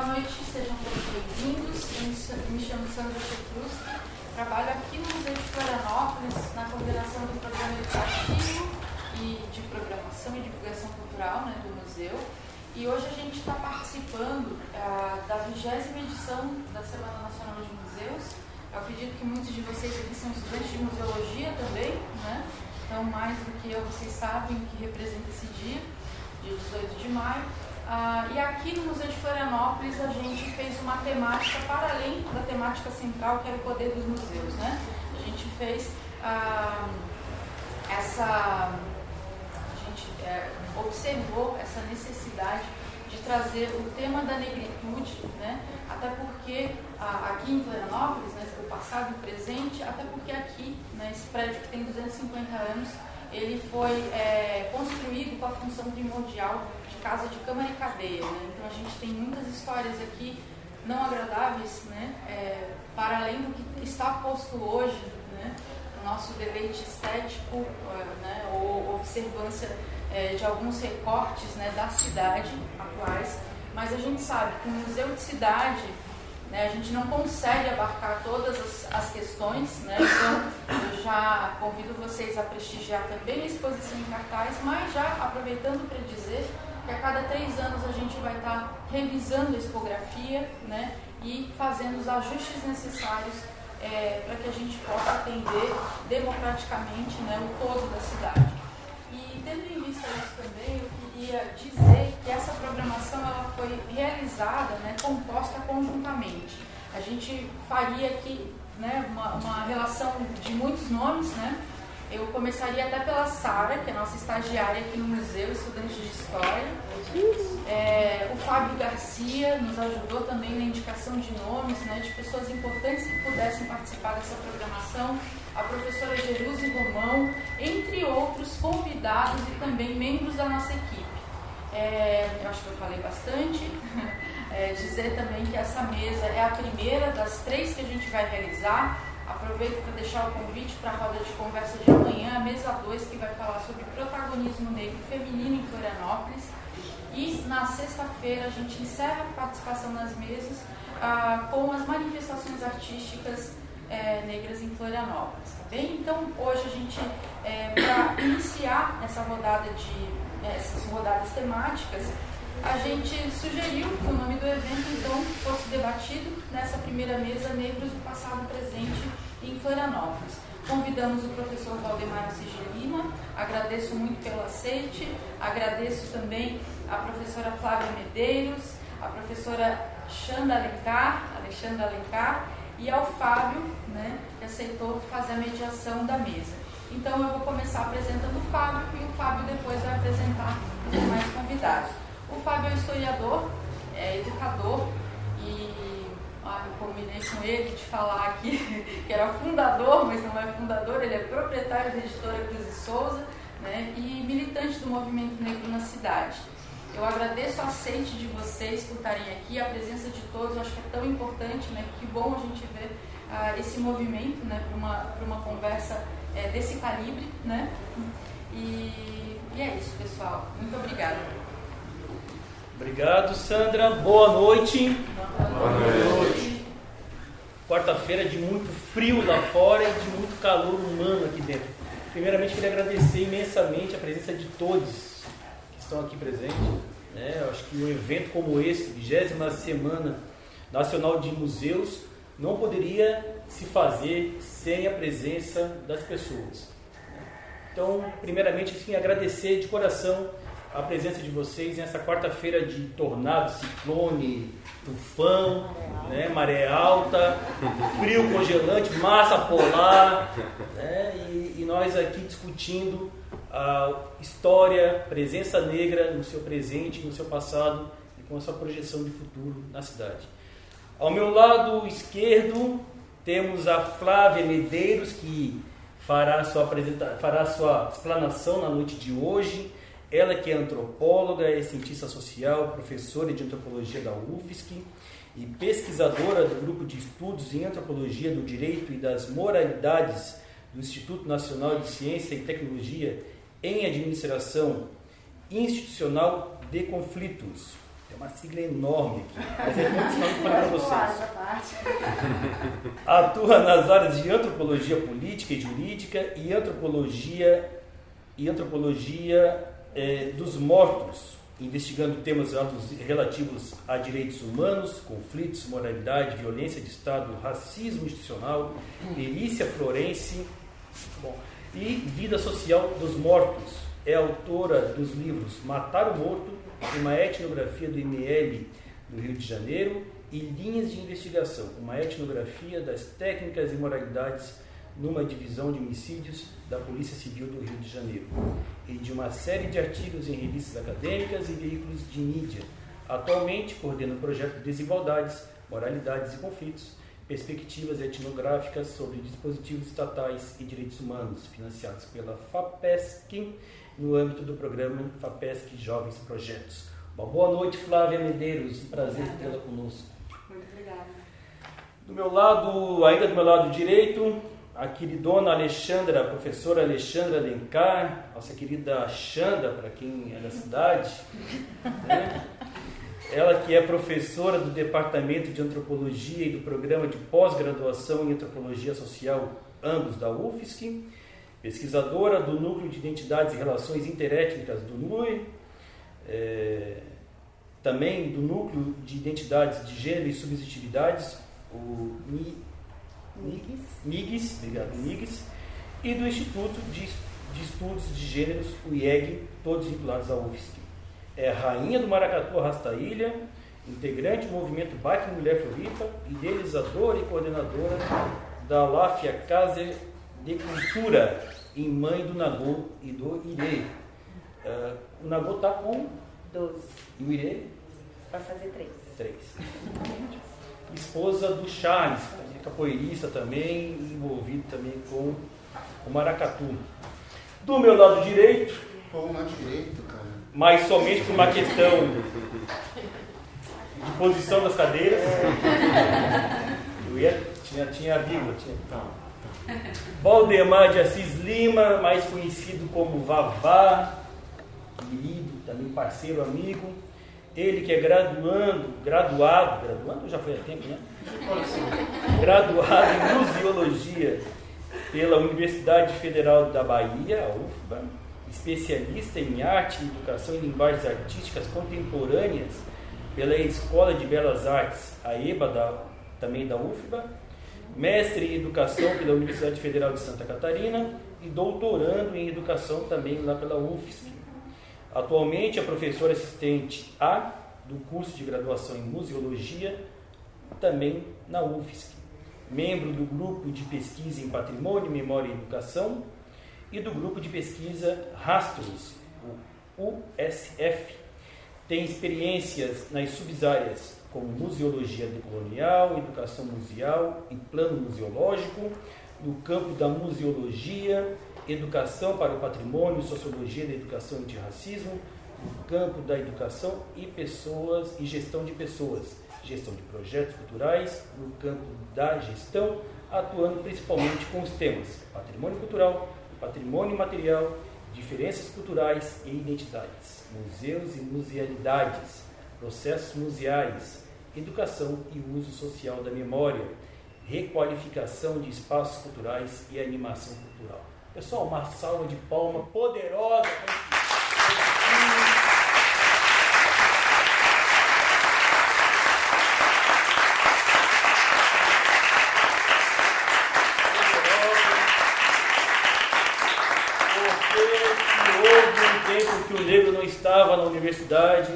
Boa noite, sejam todos bem-vindos. Eu me chamo Sandra Chetruschi, trabalho aqui no Museu de Florianópolis, na coordenação do programa educativo e de programação e divulgação cultural, né, do museu. E hoje a gente está participando da 20ª edição da Semana Nacional de Museus. Eu acredito que muitos de vocês aqui são estudantes de museologia também, né? Então, mais do que eu, vocês sabem o que representa esse dia 18 de maio. E aqui no Museu de Florianópolis a gente fez uma temática para além da temática central, que era o poder dos museus, né? A gente fez observou essa necessidade de trazer o tema da negritude, né? Até porque aqui em Florianópolis, né, o passado e o presente, até porque aqui, né, esse prédio que tem 250 anos, ele foi construído com a função primordial de casa de câmara e cadeia, né? Então a gente tem muitas histórias aqui não agradáveis, né? Para além do que está posto hoje, né? O nosso deleite estético, né? Ou observância de alguns recortes, né, da cidade atuais, mas a gente sabe que o museu de cidade, né, a gente não consegue abarcar todas as questões, né? Então eu já convido vocês a prestigiar também a exposição em cartaz, mas já aproveitando para dizer que a cada 3 anos a gente vai estar revisando a expografia, né, e fazendo os ajustes necessários para que a gente possa atender democraticamente, né, o todo da cidade. E tendo em vista isso também, eu queria dizer que essa programação ela foi realizada, né, composta conjuntamente. A gente faria aqui, né, uma relação de muitos nomes, né? Eu começaria até pela Sara, que é a nossa estagiária aqui no museu, estudante de História. O Fábio Garcia nos ajudou também na indicação de nomes, né, de pessoas importantes que pudessem participar dessa programação. A professora Jerusi Romão, entre outros convidados e também membros da nossa equipe. Eu acho que eu falei bastante. Dizer também que essa mesa é a primeira das 3 que a gente vai realizar. Aproveito para deixar o convite para a roda de conversa de amanhã, a mesa 2, que vai falar sobre protagonismo negro e feminino em Florianópolis. E na sexta-feira a gente encerra a participação nas mesas com as manifestações artísticas negras em Florianópolis, tá bem? Então hoje a gente, para iniciar essas rodadas temáticas, a gente sugeriu que o nome do evento então fosse debatido nessa primeira mesa, Negros do Passado e Presente em Florianópolis. Convidamos o professor Valdemar Assis Lima, agradeço muito pelo aceite, agradeço também a professora Flávia Medeiros, a professora Alexandra Alencar, e ao Fábio, né, que aceitou fazer a mediação da mesa. Então eu vou começar apresentando o Fábio e o Fábio depois vai apresentar os demais convidados. O Fábio é historiador, é educador e eu combinei com ele de falar aqui que era fundador, mas não é fundador, ele é proprietário da editora Cruz e Souza, né, e militante do movimento negro na cidade. Eu agradeço o aceite de vocês por estarem aqui, a presença de todos, eu acho que é tão importante, né? Que bom a gente ver esse movimento, né, para uma conversa desse calibre, né? E é isso, pessoal. Muito obrigada. Obrigado, Sandra. Boa noite. Boa noite. Quarta-feira de muito frio lá fora e de muito calor humano aqui dentro. Primeiramente, queria agradecer imensamente a presença de todos que estão aqui presentes, né? Eu acho que um evento como esse, 20ª Semana Nacional de Museus, não poderia se fazer sem a presença das pessoas. Então, primeiramente, assim, agradecer de coração a presença de vocês nessa quarta-feira de tornado, ciclone, tufão, né, maré alta, frio congelante, massa polar, né, e nós aqui discutindo a história, presença negra no seu presente, no seu passado e com a sua projeção de futuro na cidade. Ao meu lado esquerdo temos a Flávia Medeiros, que fará a sua explanação na noite de hoje. Ela que é antropóloga, é cientista social, professora de antropologia da UFSC e pesquisadora do Grupo de Estudos em Antropologia do Direito e das Moralidades do Instituto Nacional de Ciência e Tecnologia em Administração Institucional de Conflitos. É uma sigla enorme aqui, mas é muito sinal para vocês. Atua nas áreas de antropologia política e jurídica e antropologia dos mortos, investigando temas relativos a direitos humanos, conflitos, moralidade, violência de Estado, racismo institucional, perícia forense e vida social dos mortos. É autora dos livros Matar o Morto, uma etnografia do IML do Rio de Janeiro, e Linhas de Investigação, uma etnografia das técnicas e moralidades numa divisão de homicídios da Polícia Civil do Rio de Janeiro, e de uma série de artigos em revistas acadêmicas e veículos de mídia. Atualmente coordena o projeto Desigualdades, Moralidades e Conflitos, perspectivas etnográficas sobre dispositivos estatais e direitos humanos, financiados pela FAPESC, no âmbito do programa FAPESC Jovens Projetos. Uma boa noite, Flávia Medeiros, um prazer tê-la conosco. Muito obrigada. Ainda do meu lado direito, a queridona Alexandra, a professora Alexandra Alencar, nossa querida Xanda, para quem é da cidade, né? Ela que é professora do Departamento de Antropologia e do Programa de Pós-Graduação em Antropologia Social, ambos da UFSC, pesquisadora do Núcleo de Identidades e Relações Interétnicas do NUE, também do Núcleo de Identidades de Gênero e Subjetividades, o NIGS, e do Instituto de Estudos de Gêneros, o IEG, todos vinculados à UFSC. É rainha do Maracatu Arrasta-Ilha, integrante do movimento Bike Mulher Floripa, idealizadora e coordenadora da Láfia Casa de Cultura, e mãe do Nagô e do Irê. O Nagô está com 12. E o Irê? Vai fazer 3. Esposa do Charles, capoeirista também, envolvido também com o maracatu. Do meu lado direito... Pô, lado direito, cara. Mas somente por uma questão de posição das cadeiras. Tinha a vírgula. Valdemar de Assis Lima, mais conhecido como Vavá, querido, também parceiro, amigo. Ele que é graduado já foi há tempo, né? Graduado em Museologia pela Universidade Federal da Bahia, a UFBA, especialista em arte, educação e linguagens artísticas contemporâneas pela Escola de Belas Artes, a EBA, também da UFBA, mestre em educação pela Universidade Federal de Santa Catarina e doutorando em educação também lá pela UFSC. Atualmente é professora assistente do curso de graduação em Museologia, também na UFSC. Membro do grupo de pesquisa em Patrimônio, Memória e Educação e do grupo de pesquisa Rastros, o USF. Tem experiências nas subáreas como Museologia decolonial, Educação Museal e Plano Museológico, no campo da Museologia, Educação para o Patrimônio, Sociologia da Educação e Antirracismo, no campo da Educação e Pessoas e Gestão de Pessoas, Gestão de Projetos Culturais, no campo da Gestão, atuando principalmente com os temas Patrimônio Cultural, Patrimônio Material, Diferenças Culturais e Identidades, Museus e Musealidades, Processos Museais, Educação e Uso Social da Memória, Requalificação de Espaços Culturais e Animação Cultural. Pessoal, uma salva de palmas poderosa. Que o negro não estava na universidade,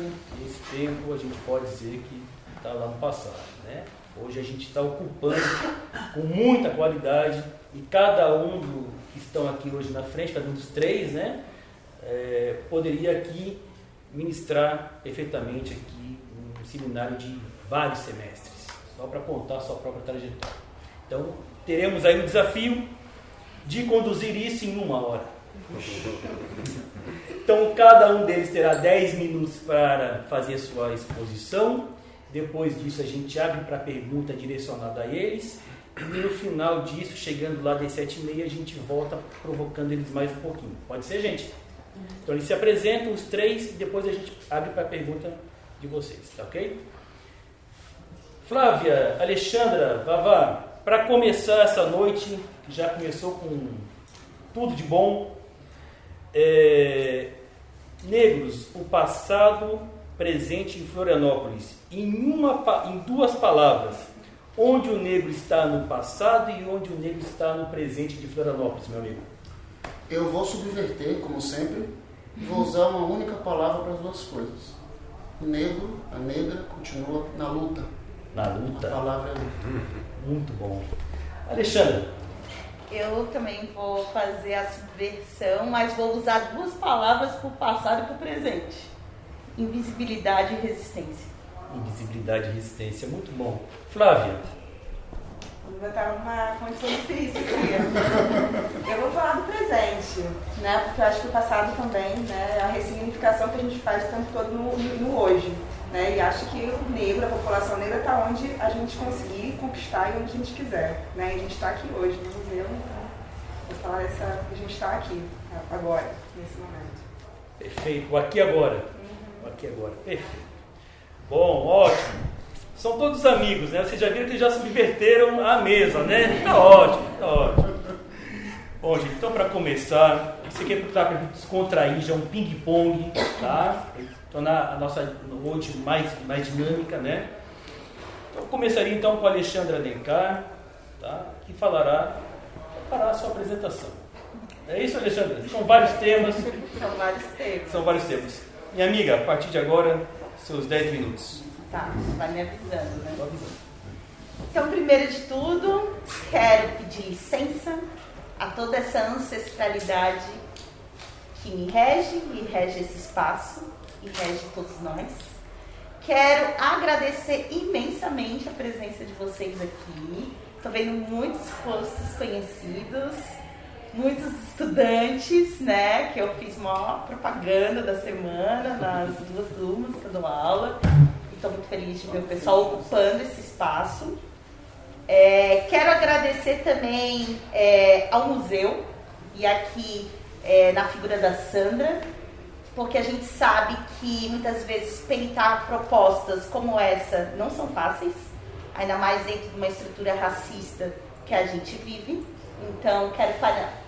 esse tempo a gente pode dizer que está lá no passado, né? Hoje a gente está ocupando com muita qualidade e cada um que estão aqui hoje na frente, cada um dos três, né? Poderia aqui ministrar perfeitamente aqui um seminário de vários semestres, só para contar a sua própria trajetória. Então, teremos aí o desafio de conduzir isso em 1 hora. Então, cada um deles terá 10 minutos para fazer a sua exposição. Depois disso, a gente abre para pergunta direcionada a eles. E no final disso, chegando lá das 7h30, a gente volta provocando eles mais um pouquinho. Pode ser, gente? Então, eles se apresentam, os três, e depois a gente abre para pergunta de vocês, tá ok? Flávia, Alexandra, Vavá, para começar essa noite, que já começou com tudo de bom, negros, o passado presente em Florianópolis, em 2 palavras, onde o negro está no passado e onde o negro está no presente de Florianópolis, meu amigo? Eu vou subverter, como sempre, e vou usar uma única palavra para as 2 coisas. O negro, a negra, continua na luta. Na luta. A palavra é luta. Muito bom. Alexandre. Eu também vou fazer a subversão, mas vou usar 2 palavras para o passado e para o presente. Invisibilidade e resistência. Invisibilidade e resistência, muito bom. Flávia. Vai estar uma condição difícil aqui. Eu vou falar do presente, né? Porque eu acho que o passado também, né? A ressignificação que a gente faz o tempo todo no hoje, né? E acho que o negro, a população negra, está onde a gente conseguir conquistar e onde a gente quiser, né? E a gente está aqui hoje no museu, então vou falar a gente está aqui agora, nesse momento. Perfeito, o aqui e agora. O aqui e agora, perfeito. Bom, ótimo. São todos amigos, né? Vocês já viram que já subverteram a mesa, né? Tá ótimo, tá ótimo. Bom, gente, então para começar, isso aqui é para descontrair, já é um ping-pong, tá? Tornar a nossa noite mais dinâmica, né? Então, eu começaria então com a Alexandra Alencar, tá? Que fará a sua apresentação. É isso, Alexandra? São vários temas. São vários temas. Minha amiga, a partir de agora, seus 10 minutos. Tá, vai me avisando, né? Então, primeiro de tudo, quero pedir licença a toda essa ancestralidade que me rege esse espaço e rege todos nós. Quero agradecer imensamente a presença de vocês aqui. Estou vendo muitos rostos conhecidos, muitos estudantes, né? Que eu fiz uma propaganda da semana nas 2 turmas que eu dou aula. Estou muito feliz de ver o pessoal ocupando esse espaço. Quero agradecer também ao museu, e aqui na figura da Sandra, porque a gente sabe que muitas vezes peitar propostas como essa não são fáceis, ainda mais dentro de uma estrutura racista que a gente vive. Então, quero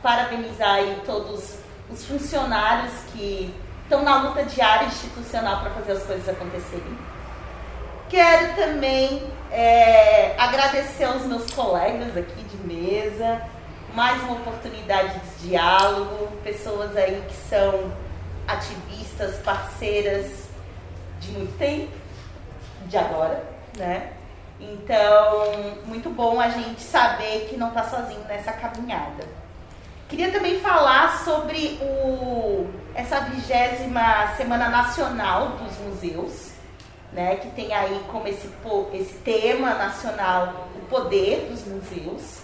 parabenizar aí todos os funcionários que estão na luta diária institucional para fazer as coisas acontecerem. Quero também agradecer aos meus colegas aqui de mesa, mais uma oportunidade de diálogo, pessoas aí que são ativistas, parceiras de muito tempo, de agora, né? Então, muito bom a gente saber que não está sozinho nessa caminhada. Queria também falar sobre essa 20ª Semana Nacional dos Museus, né, que tem aí como esse tema nacional o poder dos museus.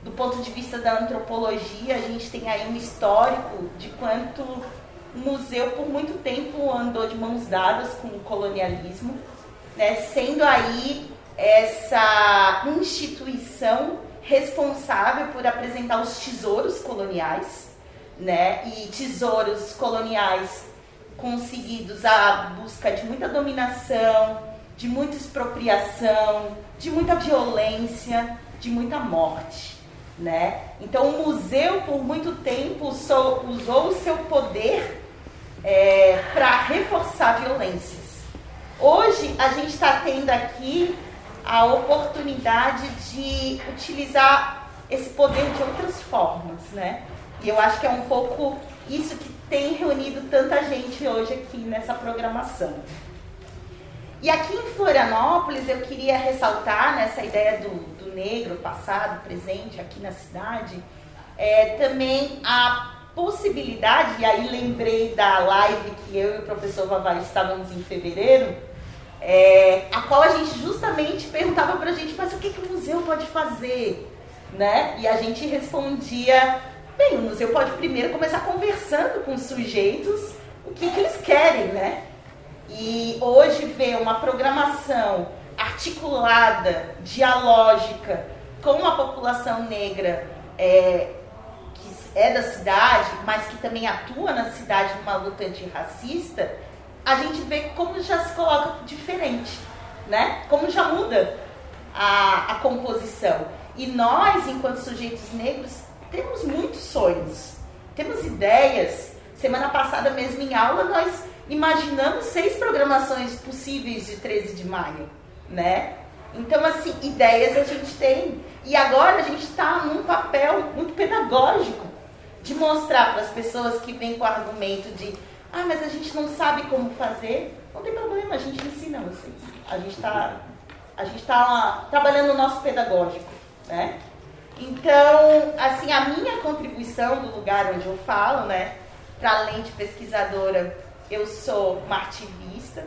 Do ponto de vista da antropologia, a gente tem aí um histórico de quanto o museu por muito tempo andou de mãos dadas com o colonialismo, né, sendo aí essa instituição responsável por apresentar os tesouros coloniais, né, e tesouros coloniais conseguidos à busca de muita dominação, de muita expropriação, de muita violência, de muita morte, né? Então o museu por muito tempo usou o seu poder para reforçar violências. Hoje a gente está tendo aqui a oportunidade de utilizar esse poder de outras formas, né? E eu acho que é um pouco isso que tem reunido tanta gente hoje aqui nessa programação. E aqui em Florianópolis eu queria ressaltar nessa ideia do negro, passado, presente aqui na cidade, também a possibilidade, e aí lembrei da live que eu e o professor Vavá estávamos em fevereiro, a qual a gente justamente perguntava pra gente, mas o que o museu pode fazer, né? E a gente respondia, bem, o museu pode primeiro começar conversando com os sujeitos o que eles querem, né? E hoje ver uma programação articulada, dialógica, com a população negra que é da cidade, mas que também atua na cidade numa luta antirracista, a gente vê como já se coloca diferente, né? Como já muda a composição. E nós, enquanto sujeitos negros, temos muitos sonhos, temos ideias. Semana passada mesmo em aula nós imaginamos 6 programações possíveis de 13 de maio, né? Então, assim, ideias a gente tem. E agora a gente está num papel muito pedagógico de mostrar para as pessoas que vêm com o argumento de mas a gente não sabe como fazer. Não tem problema, a gente ensina vocês. A gente está trabalhando no nosso pedagógico, né? Então, assim, a minha contribuição do lugar onde eu falo, né? Para além de pesquisadora, eu sou uma ativista,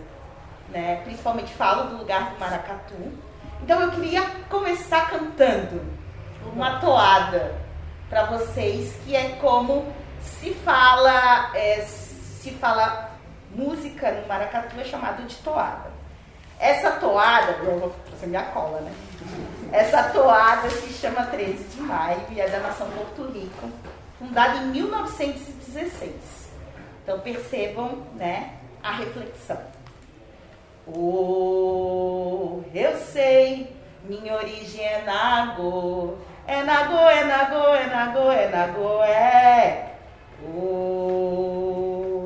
né? Principalmente falo do lugar do maracatu. Então eu queria começar cantando uma toada para vocês, que é como se fala música no maracatu, é chamado de toada. Essa toada, eu vou trazer minha cola, né? Essa toada se chama 13 de maio e é da nação Porto Rico, fundada em 1916. Então percebam, né, a reflexão. Eu sei, minha origem é Nagô, é Nagô, é Nagô, é Nagô, é Nagô, é.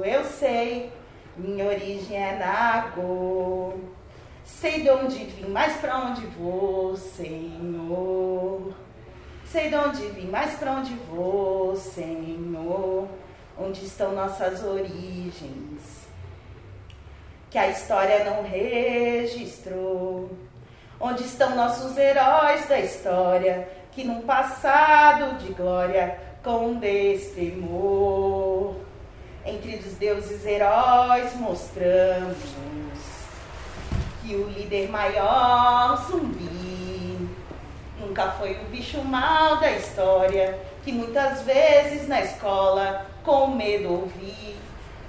Eu sei, minha origem é Nagô, sei de onde vim, mas pra onde vou, Senhor. Sei de onde vim, mas pra onde vou, Senhor. Onde estão nossas origens, que a história não registrou? Onde estão nossos heróis da história, que num passado de glória com destemor, entre os deuses heróis mostramos que o líder maior, Zumbi, nunca foi o bicho mal da história, que muitas vezes na escola com medo ouvi: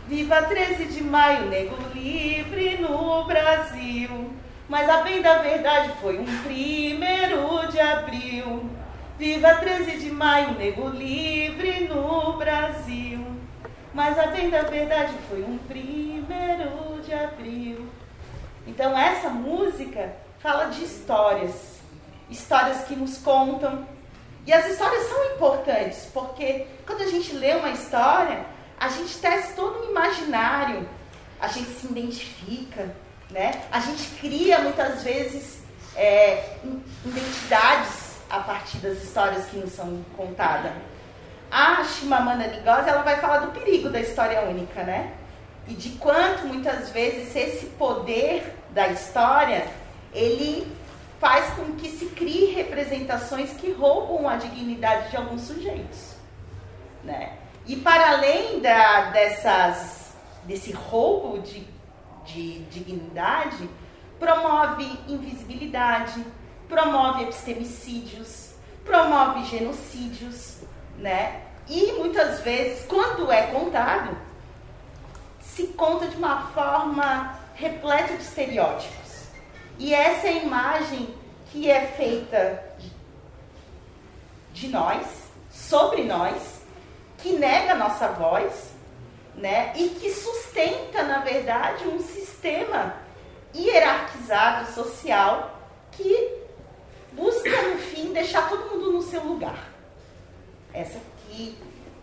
viva 13 de maio, negro livre no Brasil. Mas a bem da verdade foi um 1º de abril. Viva 13 de maio, negro livre no Brasil. Mas a bem da verdade foi um 1º de abril. Então essa música fala de histórias. Histórias que nos contam. E as histórias são importantes, porque quando a gente lê uma história, a gente tece todo um imaginário, a gente se identifica, né? A gente cria muitas vezes identidades a partir das histórias que nos são contadas. A Chimamanda Ngozi, ela vai falar do perigo da história única, né? E de quanto muitas vezes esse poder da história, ele faz com que se crie representações que roubam a dignidade de alguns sujeitos, né? E para além desse roubo de dignidade, promove invisibilidade, promove epistemicídios, promove genocídios, né? E muitas vezes, quando é contado, se conta de uma forma repleta de estereótipos. E essa é a imagem que é feita de nós, sobre nós, que nega a nossa voz, né? E que sustenta, na verdade, um sistema hierarquizado, social, que busca, no fim, deixar todo mundo no seu lugar. Essa aqui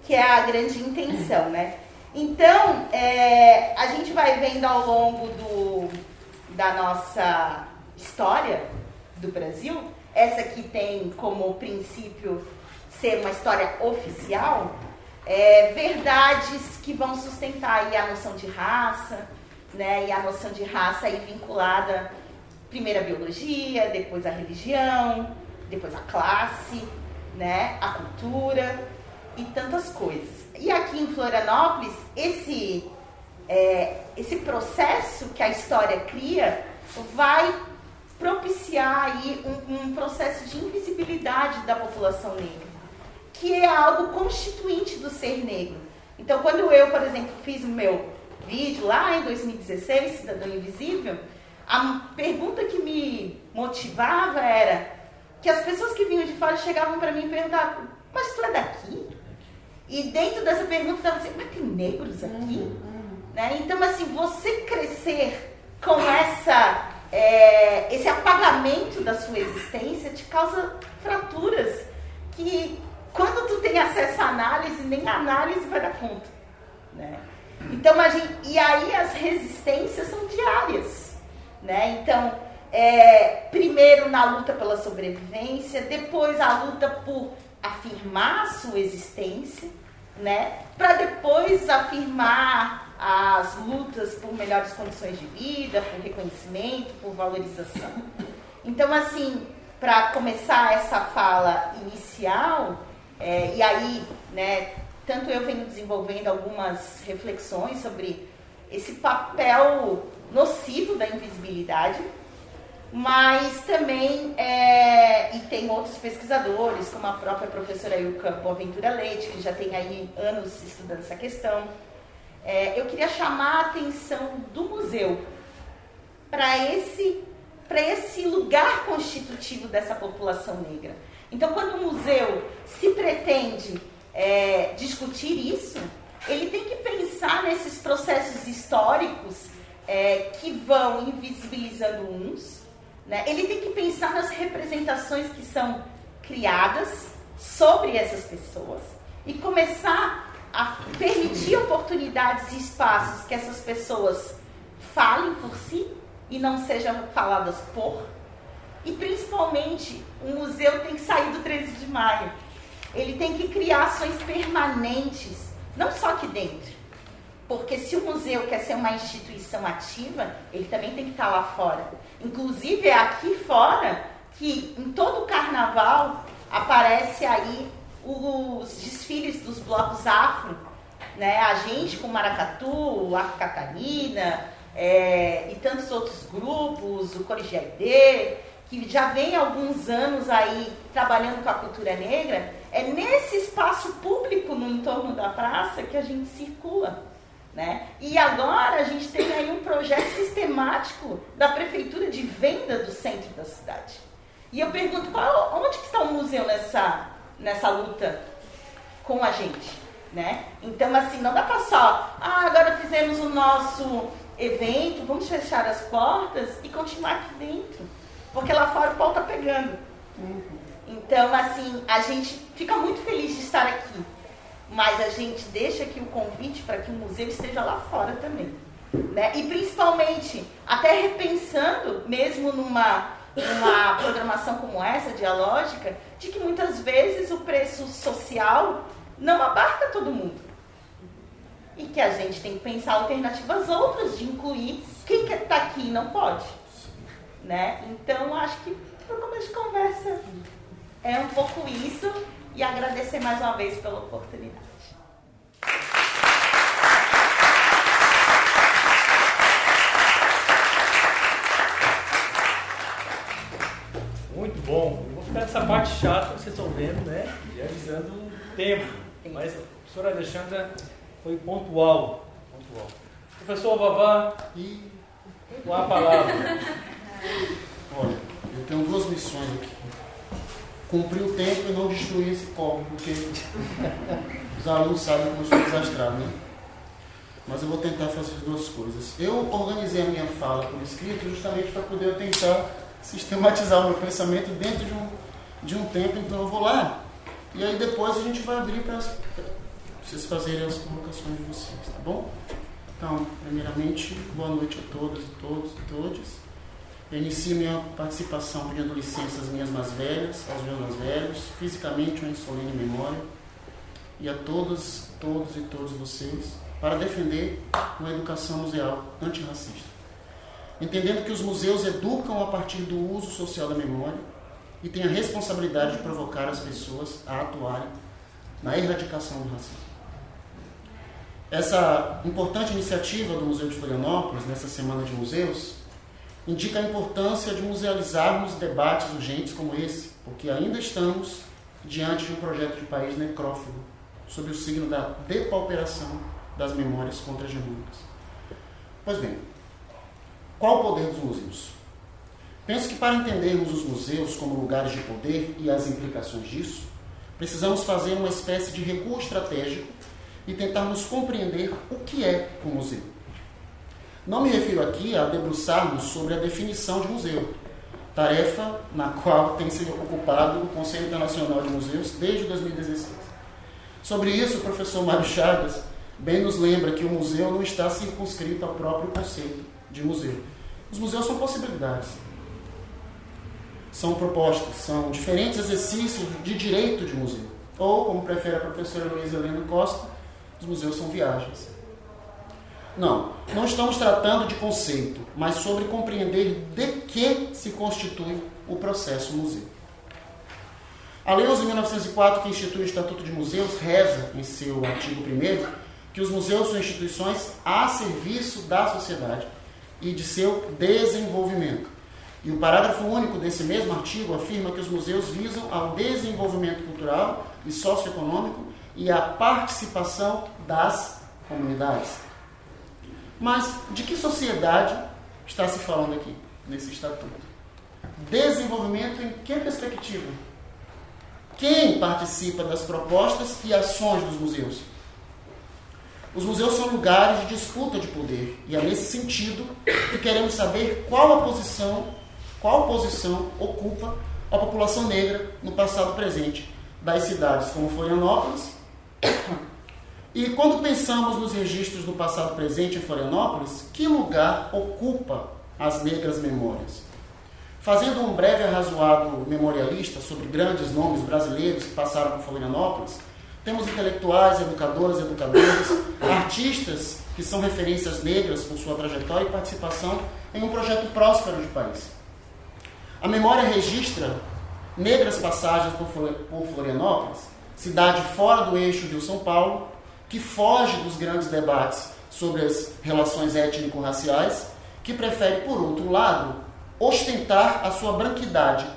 que é a grande intenção, né? Então, a gente vai vendo ao longo da nossa história do Brasil, essa aqui tem como princípio ser uma história oficial, verdades que vão sustentar aí a noção de raça, né? E a noção de raça aí vinculada primeiro à biologia, depois à religião, depois à classe, né? À cultura e tantas coisas. E aqui em Florianópolis, esse processo que a história cria vai propiciar aí um processo de invisibilidade da população negra, que é algo constituinte do ser negro. Então, quando eu, por exemplo, fiz o meu vídeo lá em 2016, Cidadão Invisível, a pergunta que me motivava era que as pessoas que vinham de fora chegavam para mim e perguntavam: mas tu é daqui? E dentro dessa pergunta estava assim: mas tem negros aqui? né? Então, assim, você crescer com esse apagamento da sua existência te causa fraturas que, quando tu tem acesso à análise, nem a análise vai dar conta, né? Então, e aí as resistências são diárias, né? Então, primeiro na luta pela sobrevivência, depois a luta por afirmar a sua existência, né? Para depois afirmar as lutas por melhores condições de vida, por reconhecimento, por valorização. Então, assim, para começar essa fala inicial, e aí, né, tanto eu venho desenvolvendo algumas reflexões sobre esse papel nocivo da invisibilidade, mas também, e tem outros pesquisadores, como a própria professora Ilka Boaventura Leite, que já tem aí anos estudando essa questão. Eu queria chamar a atenção do museu para esse lugar constitutivo dessa população negra. Então, quando o museu se pretende discutir isso, ele tem que pensar nesses processos históricos que vão invisibilizando uns, né? Ele tem que pensar nas representações que são criadas sobre essas pessoas e começar a permitir oportunidades e espaços que essas pessoas falem por si e não sejam faladas por. E, principalmente, o museu tem que sair do 13 de maio. Ele tem que criar ações permanentes, não só aqui dentro. Porque se o museu quer ser uma instituição ativa, ele também tem que estar lá fora. Inclusive, é aqui fora que, em todo o carnaval, aparece aí os desfiles dos blocos afro, né? A gente com Maracatu, Afro Catarina, e tantos outros grupos, o Corigiaide, que já vem há alguns anos aí trabalhando com a cultura negra. É nesse espaço público no entorno da praça que a gente circula, né? E agora a gente tem aí um projeto sistemático da prefeitura de venda do centro da cidade. E eu pergunto, onde que está o museu nessa luta com a gente, né? Então, assim, não dá para só, agora fizemos o nosso evento, vamos fechar as portas e continuar aqui dentro, porque lá fora o pau tá pegando. Então, assim, a gente fica muito feliz de estar aqui, mas a gente deixa aqui o convite para que o museu esteja lá fora também, né? E principalmente, até repensando, mesmo numa programação como essa, dialógica, de que muitas vezes o preço social não abarca todo mundo. E que a gente tem que pensar alternativas outras de incluir quem quer estar aqui e não pode, né? Então, acho que para começo de conversa é um pouco isso, e agradecer mais uma vez pela oportunidade. Muito bom. Eu vou ficar nessa parte chata que vocês estão vendo, né? E avisando o tempo. Mas a professora Alexandra foi pontual. Professor Vavá, com a palavra. Olha, eu tenho duas missões aqui. Cumprir o tempo e não destruir esse copo, porque os alunos sabem como eu sou desastrado, né? Mas eu vou tentar fazer as duas coisas. Eu organizei a minha fala por escrito justamente para poder tentar sistematizar o meu pensamento dentro de um tempo, então eu vou lá. E aí depois a gente vai abrir para vocês fazerem as colocações de vocês, tá bom? Então, primeiramente, boa noite a todas e todos e todas. Eu inicio minha participação pedindo licença às minhas mais velhas, aos meus mais velhos, fisicamente uma solene memória, e a todos e todos vocês, para defender uma educação museal antirracista. Entendendo que os museus educam a partir do uso social da memória e têm a responsabilidade de provocar as pessoas a atuarem na erradicação do racismo. Essa importante iniciativa do Museu de Florianópolis, nessa Semana de Museus, indica a importância de musealizarmos debates urgentes como esse, porque ainda estamos diante de um projeto de país necrófago, sob o signo da depauperação das memórias contra-hegemônicas. Pois bem, qual o poder dos museus? Penso que para entendermos os museus como lugares de poder e as implicações disso, precisamos fazer uma espécie de recuo estratégico e tentarmos compreender o que é um museu. Não me refiro aqui a debruçarmos sobre a definição de museu, tarefa na qual tem sido ocupado o Conselho Internacional de Museus desde 2016. Sobre isso, o professor Mário Chagas bem nos lembra que o museu não está circunscrito ao próprio conceito de museu. Os museus são possibilidades, são propostas, são diferentes exercícios de direito de museu. Ou, como prefere a professora Luísa Helena Costa, os museus são viagens. Não estamos tratando de conceito, mas sobre compreender de que se constitui o processo museu. A Lei 11.904, que institui o Estatuto de Museus, reza, em seu artigo 1º, que os museus são instituições a serviço da sociedade e de seu desenvolvimento. E o parágrafo único desse mesmo artigo afirma que os museus visam ao desenvolvimento cultural e socioeconômico e à participação das comunidades. Mas de que sociedade está se falando aqui, nesse estatuto? Desenvolvimento em que perspectiva? Quem participa das propostas e ações dos museus? Os museus são lugares de disputa de poder, e é nesse sentido que queremos saber qual posição ocupa a população negra no passado presente das cidades como Florianópolis. E quando pensamos nos registros do passado presente em Florianópolis, que lugar ocupa as negras memórias? Fazendo um breve arrazoado memorialista sobre grandes nomes brasileiros que passaram por Florianópolis, temos intelectuais, educadoras, educadores, artistas que são referências negras por sua trajetória e participação em um projeto próspero de país. A memória registra negras passagens por Florianópolis, cidade fora do eixo Rio-São Paulo, que foge dos grandes debates sobre as relações étnico-raciais, que prefere, por outro lado, ostentar a sua branquidade,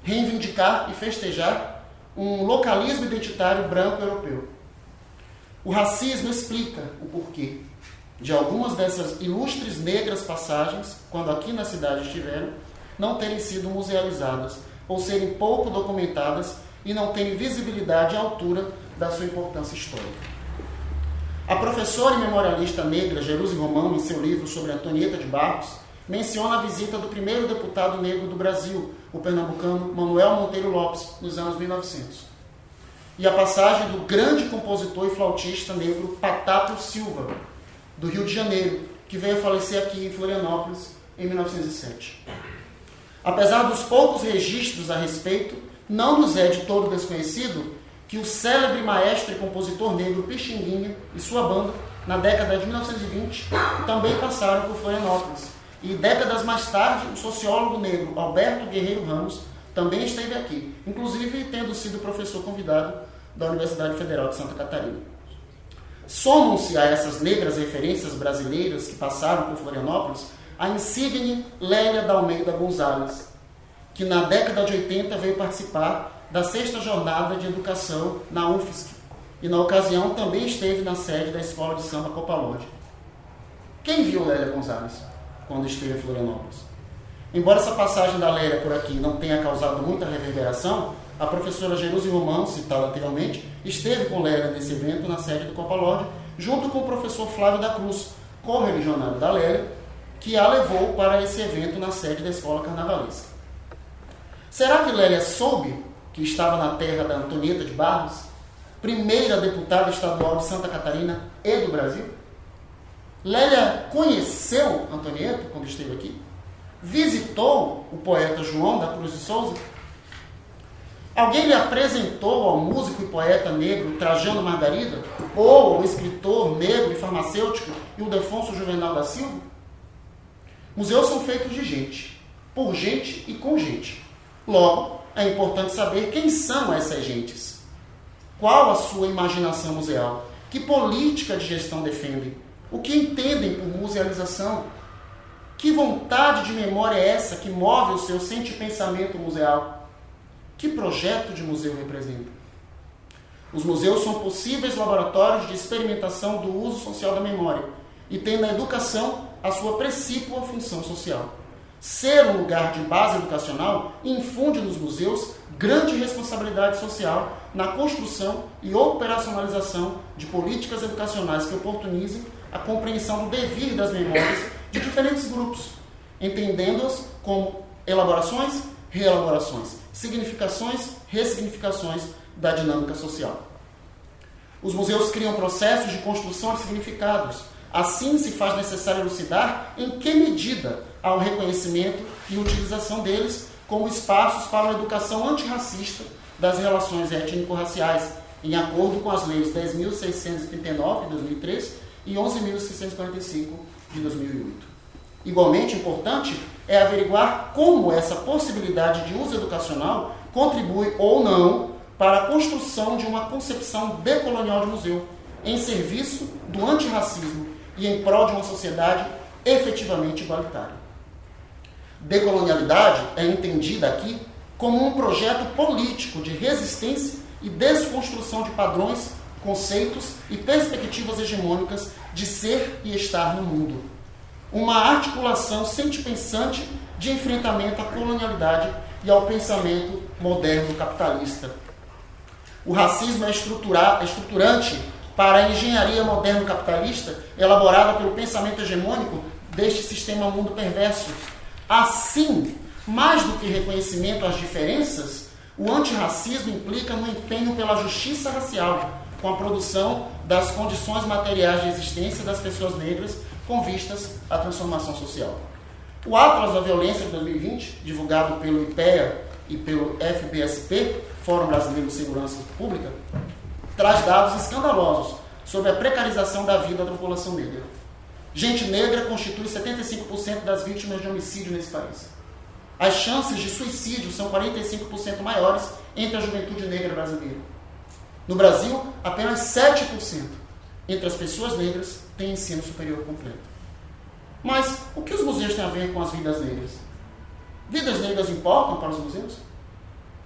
reivindicar e festejar um localismo identitário branco europeu. O racismo explica o porquê de algumas dessas ilustres negras passagens, quando aqui na cidade estiveram, não terem sido musealizadas, ou serem pouco documentadas e não terem visibilidade à altura da sua importância histórica. A professora e memorialista negra Jerusi Romão, em seu livro sobre Antonieta de Barros, menciona a visita do primeiro deputado negro do Brasil, o pernambucano Manuel Monteiro Lopes, nos anos 1900. E a passagem do grande compositor e flautista negro Patato Silva, do Rio de Janeiro, que veio a falecer aqui em Florianópolis em 1907. Apesar dos poucos registros a respeito, não nos é de todo desconhecido que o célebre maestro e compositor negro Pixinguinha e sua banda, na década de 1920, também passaram por Florianópolis. E décadas mais tarde, o sociólogo negro Alberto Guerreiro Ramos também esteve aqui, inclusive tendo sido professor convidado da Universidade Federal de Santa Catarina. Somam-se a essas negras referências brasileiras que passaram por Florianópolis a insígne Lélia da Almeida Gonzalez, que na década de 80 veio participar da 6ª Jornada de Educação na UFSC, e na ocasião também esteve na sede da Escola de Samba Copalode. Quem viu Lélia Gonzalez quando esteve em Florianópolis? Embora essa passagem da Lélia por aqui não tenha causado muita reverberação, a professora Jerusi Romão, citada anteriormente, esteve com Lélia nesse evento na sede do Copalode, junto com o professor Flávio da Cruz, correligionário da Lélia, que a levou para esse evento na sede da Escola Carnavalesca. Será que Lélia soube que estava na terra da Antonieta de Barros, primeira deputada estadual de Santa Catarina e do Brasil? Lélia conheceu Antonieta quando esteve aqui? Visitou o poeta João da Cruz de Souza? Alguém lhe apresentou ao músico e poeta negro Trajano Margarida? Ou ao escritor negro e farmacêutico Ildefonso Juvenal da Silva? Museus são feitos de gente, por gente e com gente. Logo, é importante saber quem são essas gentes. Qual a sua imaginação museal? Que política de gestão defendem? O que entendem por musealização? Que vontade de memória é essa que move o seu sentipensamento museal? Que projeto de museu representa? Os museus são possíveis laboratórios de experimentação do uso social da memória e têm na educação a sua precípua função social. Ser um lugar de base educacional infunde nos museus grande responsabilidade social na construção e operacionalização de políticas educacionais que oportunizem a compreensão do devir das memórias de diferentes grupos, entendendo-as como elaborações, reelaborações, significações, ressignificações da dinâmica social. Os museus criam processos de construção de significados. Assim, se faz necessário elucidar em que medida há o reconhecimento e utilização deles como espaços para uma educação antirracista das relações étnico-raciais, em acordo com as leis 10.639, de 2003, e 11.645, de 2008. Igualmente importante é averiguar como essa possibilidade de uso educacional contribui ou não para a construção de uma concepção decolonial de museu, em serviço do antirracismo e em prol de uma sociedade efetivamente igualitária. Decolonialidade é entendida aqui como um projeto político de resistência e desconstrução de padrões, conceitos e perspectivas hegemônicas de ser e estar no mundo. Uma articulação sentipensante de enfrentamento à colonialidade e ao pensamento moderno capitalista. O racismo é estruturante para a engenharia moderno capitalista elaborada pelo pensamento hegemônico deste sistema mundo perverso. Assim, mais do que reconhecimento às diferenças, o antirracismo implica no empenho pela justiça racial, com a produção das condições materiais de existência das pessoas negras com vistas à transformação social. O Atlas da Violência de 2020, divulgado pelo IPEA e pelo FBSP, Fórum Brasileiro de Segurança Pública, traz dados escandalosos sobre a precarização da vida da população negra. Gente negra constitui 75% das vítimas de homicídio nesse país. As chances de suicídio são 45% maiores entre a juventude negra brasileira. No Brasil, apenas 7% entre as pessoas negras têm ensino superior completo. Mas o que os museus têm a ver com as vidas negras? Vidas negras importam para os museus?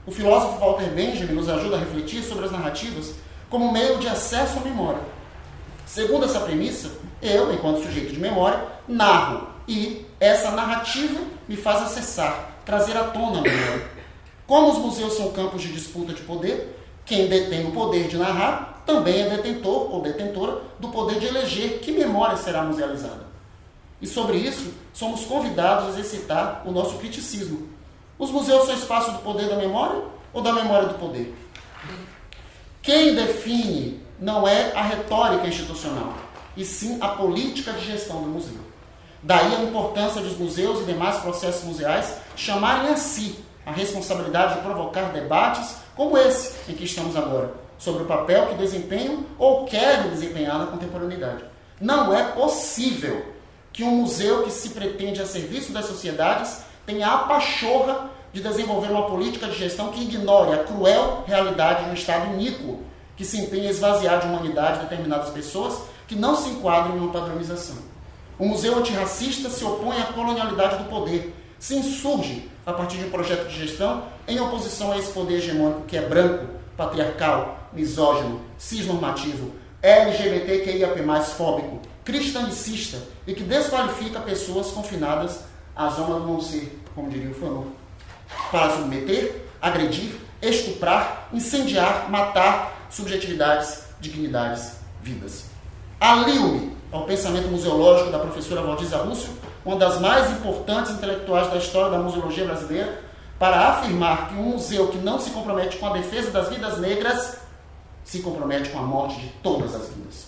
O filósofo Walter Benjamin nos ajuda a refletir sobre as narrativas como meio de acesso à memória. Segundo essa premissa, eu, enquanto sujeito de memória, narro e essa narrativa me faz acessar, trazer à tona a memória. Como os museus são campos de disputa de poder, quem detém o poder de narrar também é detentor ou detentora do poder de eleger que memória será musealizada. E sobre isso, somos convidados a exercitar o nosso criticismo. Os museus são espaço do poder da memória ou da memória do poder? Quem define não é a retórica institucional, e sim a política de gestão do museu. Daí a importância dos museus e demais processos museais chamarem a si a responsabilidade de provocar debates como esse em que estamos agora, sobre o papel que desempenham ou querem desempenhar na contemporaneidade. Não é possível que um museu que se pretende a serviço das sociedades tenha a pachorra de desenvolver uma política de gestão que ignore a cruel realidade de um Estado iníquo que se empenha em esvaziar de humanidade determinadas pessoas que não se enquadram em uma padronização. O museu antirracista se opõe à colonialidade do poder, se insurge a partir de um projeto de gestão em oposição a esse poder hegemônico que é branco, patriarcal, misógino, cisnormativo, LGBTQIAP+, fóbico, cristanicista e que desqualifica pessoas confinadas à zona do não ser, como diria o Fanon, para submeter, agredir, estuprar, incendiar, matar subjetividades, dignidades, vidas. Alio-me ao pensamento museológico da professora Valdísia Rússio, uma das mais importantes intelectuais da história da museologia brasileira, para afirmar que um museu que não se compromete com a defesa das vidas negras se compromete com a morte de todas as vidas.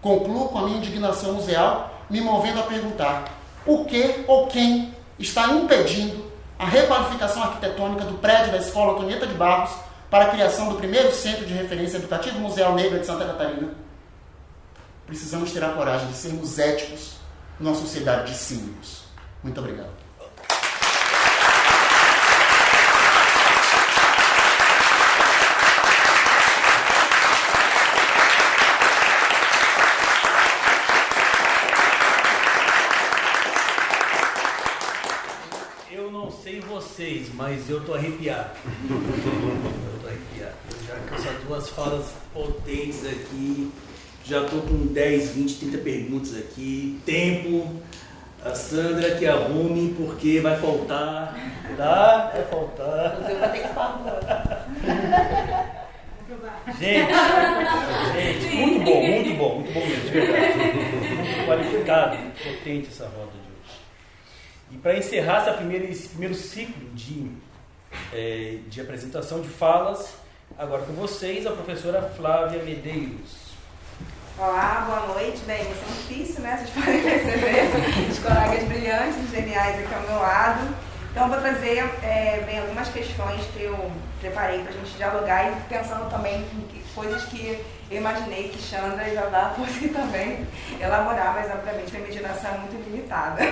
Concluo com a minha indignação museal, me movendo a perguntar o que ou quem está impedindo a requalificação arquitetônica do prédio da Escola Antonieta de Barros para a criação do primeiro centro de referência educativo museal negra de Santa Catarina. Precisamos ter a coragem de sermos éticos numa sociedade de cínicos. Muito obrigado. Eu não sei vocês, mas eu tô arrepiado. Eu tô arrepiado. Já com essas duas falas potentes aqui, já tô com 10, 20, 30 perguntas aqui. Tempo, a Sandra que arrume, porque vai faltar, tá? Vai faltar. O museu vai ter que falar. Gente, muito bom mesmo, de verdade. Muito qualificado, potente essa roda de hoje. E para encerrar esse primeiro ciclo de apresentação de falas, agora com vocês, a professora Flávia Medeiros. Olá, boa noite. Bem, vai ser difícil, né? Vocês podem perceber os colegas brilhantes, geniais aqui ao meu lado. Então, eu vou trazer algumas questões que eu preparei para a gente dialogar e pensando também em coisas que eu imaginei que Chandra e Jadá fossem também elaborar, mas obviamente minha imaginação é muito limitada.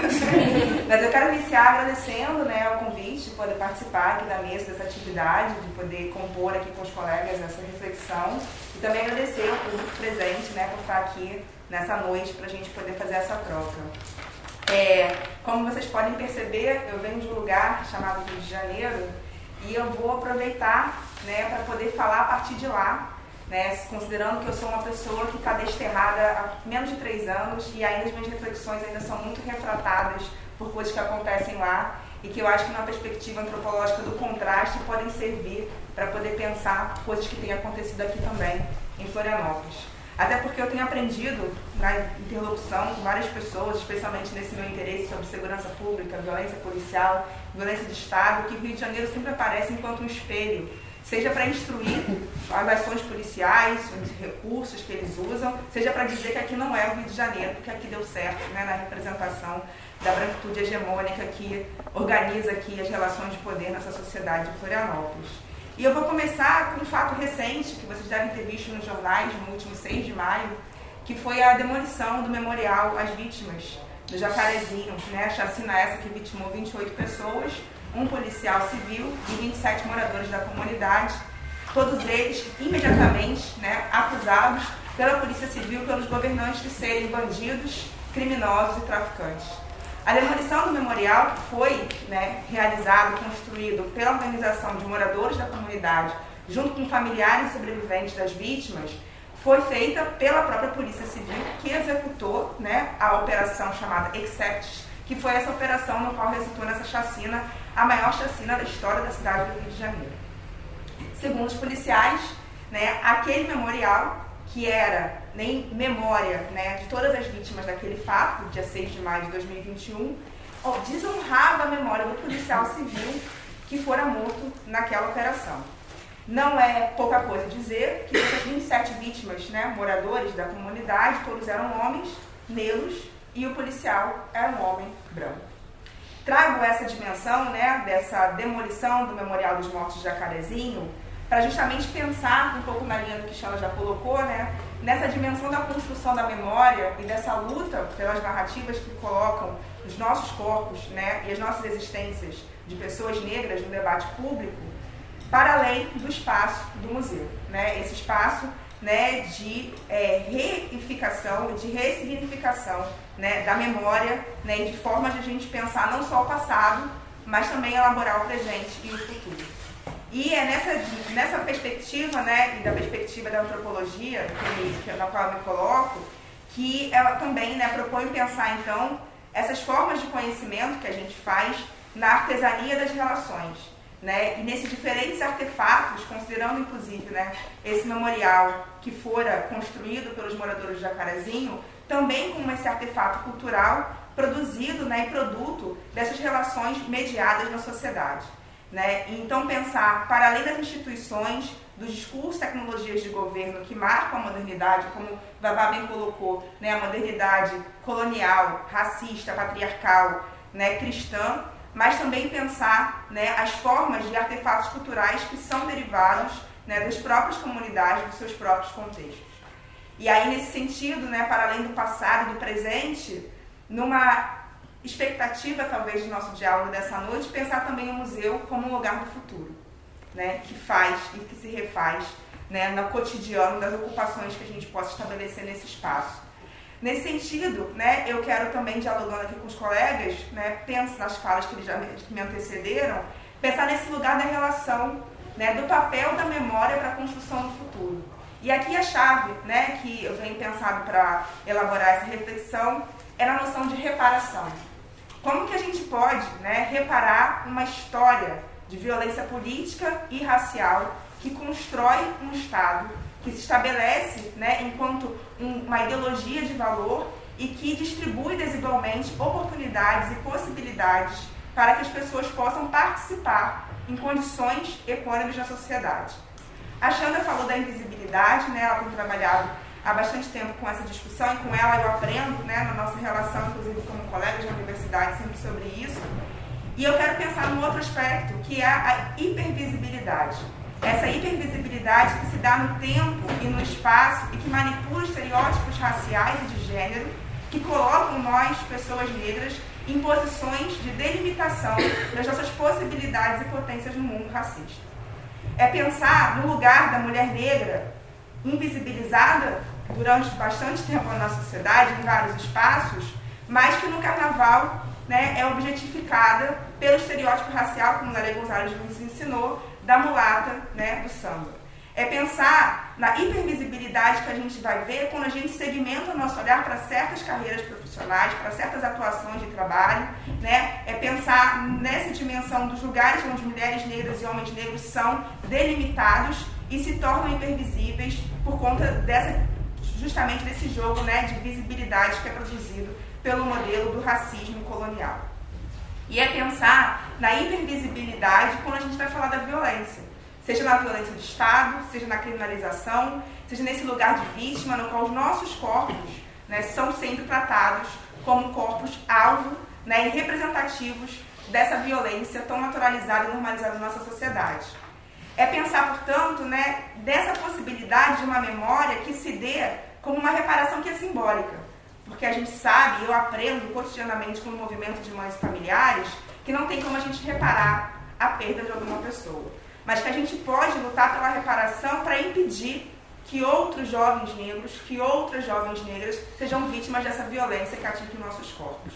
Mas eu quero iniciar agradecendo, né, o convite de poder participar aqui da mesa dessa atividade, de poder compor aqui com os colegas essa reflexão e também agradecer ao público presente, né, por estar aqui nessa noite para a gente poder fazer essa troca. Como vocês podem perceber, eu venho de um lugar chamado Rio de Janeiro e eu vou aproveitar, né, para poder falar a partir de lá, né, considerando que eu sou uma pessoa que está desterrada há menos de 3 anos e ainda as minhas reflexões ainda são muito refratadas por coisas que acontecem lá e que eu acho que na perspectiva antropológica do contraste podem servir para poder pensar coisas que têm acontecido aqui também, em Florianópolis. Até porque eu tenho aprendido na interlocução com várias pessoas, especialmente nesse meu interesse sobre segurança pública, violência policial, violência de Estado, que o Rio de Janeiro sempre aparece enquanto um espelho, seja para instruir as ações policiais, os recursos que eles usam, seja para dizer que aqui não é o Rio de Janeiro, porque aqui deu certo, né, na representação da branquitude hegemônica que organiza aqui as relações de poder nessa sociedade de Florianópolis. E eu vou começar com um fato recente, que vocês devem ter visto nos jornais no último 6 de maio, que foi a demolição do memorial às vítimas do Jacarezinho, né? A chacina essa que vitimou 28 pessoas, um policial civil e 27 moradores da comunidade, todos eles imediatamente, né, acusados pela Polícia Civil, pelos governantes de serem bandidos, criminosos e traficantes. A demolição do memorial, que foi, né, realizado, construído pela organização de moradores da comunidade, junto com familiares sobreviventes das vítimas, foi feita pela própria Polícia Civil, que executou, né, a operação chamada Exceptis, que foi essa operação no qual resultou nessa chacina, a maior chacina da história da cidade do Rio de Janeiro. Segundo os policiais, né, aquele memorial, que era nem memória, né, de todas as vítimas daquele fato, dia 6 de maio de 2021, desonrava a memória do policial civil que fora morto naquela operação. Não é pouca coisa dizer que essas 27 vítimas, né, moradores da comunidade, todos eram homens negros e o policial era um homem branco. Trago essa dimensão, né, dessa demolição do Memorial dos Mortos de Jacarezinho para justamente pensar um pouco na linha do que Chandra já colocou, né, nessa dimensão da construção da memória e dessa luta pelas narrativas que colocam os nossos corpos, né, e as nossas existências de pessoas negras no debate público, para além do espaço do museu, né, esse espaço, né, de reificação, de ressignificação, né, da memória, né, e de formas de a gente pensar não só o passado, mas também elaborar o presente e o futuro. E é nessa perspectiva, né, e da perspectiva da antropologia, na qual eu me coloco, que ela também, né, propõe pensar, então, essas formas de conhecimento que a gente faz na artesania das relações, né, e nesses diferentes artefatos, considerando, inclusive, né, esse memorial que fora construído pelos moradores de Jacarezinho, também como esse artefato cultural produzido, né, e produto dessas relações mediadas na sociedade. Né? Então pensar, para além das instituições, dos discursos, tecnologias de governo que marcam a modernidade, como Vavá bem colocou, né? A modernidade colonial, racista, patriarcal, né? Cristã, mas também pensar, né, as formas de artefatos culturais que são derivados, né, das próprias comunidades, dos seus próprios contextos. E aí, nesse sentido, né, para além do passado e do presente, numa expectativa, talvez, do nosso diálogo dessa noite, pensar também o museu como um lugar do futuro, né, que faz e que se refaz, né, no cotidiano das ocupações que a gente possa estabelecer nesse espaço. Nesse sentido, né, eu quero também, dialogando aqui com os colegas, né, penso nas falas que me antecederam, pensar nesse lugar da relação, né, do papel da memória para a construção do futuro. E aqui a chave, né, que eu venho pensado para elaborar essa reflexão é a noção de reparação. Como que a gente pode, né, reparar uma história, de violência política e racial que constrói um Estado, que se estabelece, né, enquanto uma ideologia de valor e que distribui desigualmente oportunidades e possibilidades para que as pessoas possam participar em condições equânimes na sociedade. A Xanda falou da invisibilidade, né, ela tem trabalhado há bastante tempo com essa discussão e com ela eu aprendo, né, na nossa relação, inclusive como colegas da universidade, sempre sobre isso. E eu quero pensar num outro aspecto, que é a hipervisibilidade. Essa hipervisibilidade que se dá no tempo e no espaço e que manipula estereótipos raciais e de gênero, que colocam nós, pessoas negras, em posições de delimitação das nossas possibilidades e potências no mundo racista. É pensar no lugar da mulher negra invisibilizada durante bastante tempo na nossa sociedade, em vários espaços, mas que no carnaval, né, é objetificada pelo estereótipo racial, como Lélia Gonzalez nos ensinou, da mulata, né, do samba. É pensar na hipervisibilidade que a gente vai ver quando a gente segmenta o nosso olhar para certas carreiras profissionais, para certas atuações de trabalho, né? É pensar nessa dimensão dos lugares onde mulheres negras e homens negros são delimitados e se tornam hipervisíveis por conta justamente desse jogo, né, de visibilidade que é produzido pelo modelo do racismo colonial. E é pensar na hipervisibilidade quando a gente vai falar da violência. Seja na violência de Estado, seja na criminalização, seja nesse lugar de vítima, no qual os nossos corpos, né, são sempre tratados como corpos alvo, né, e representativos dessa violência tão naturalizada e normalizada na nossa sociedade. É pensar, portanto, né, dessa possibilidade de uma memória que se dê como uma reparação que é simbólica. Porque a gente sabe, eu aprendo cotidianamente com o movimento de mães familiares, que não tem como a gente reparar a perda de alguma pessoa. Mas que a gente pode lutar pela reparação para impedir que outros jovens negros, que outras jovens negras sejam vítimas dessa violência que atinge nossos corpos.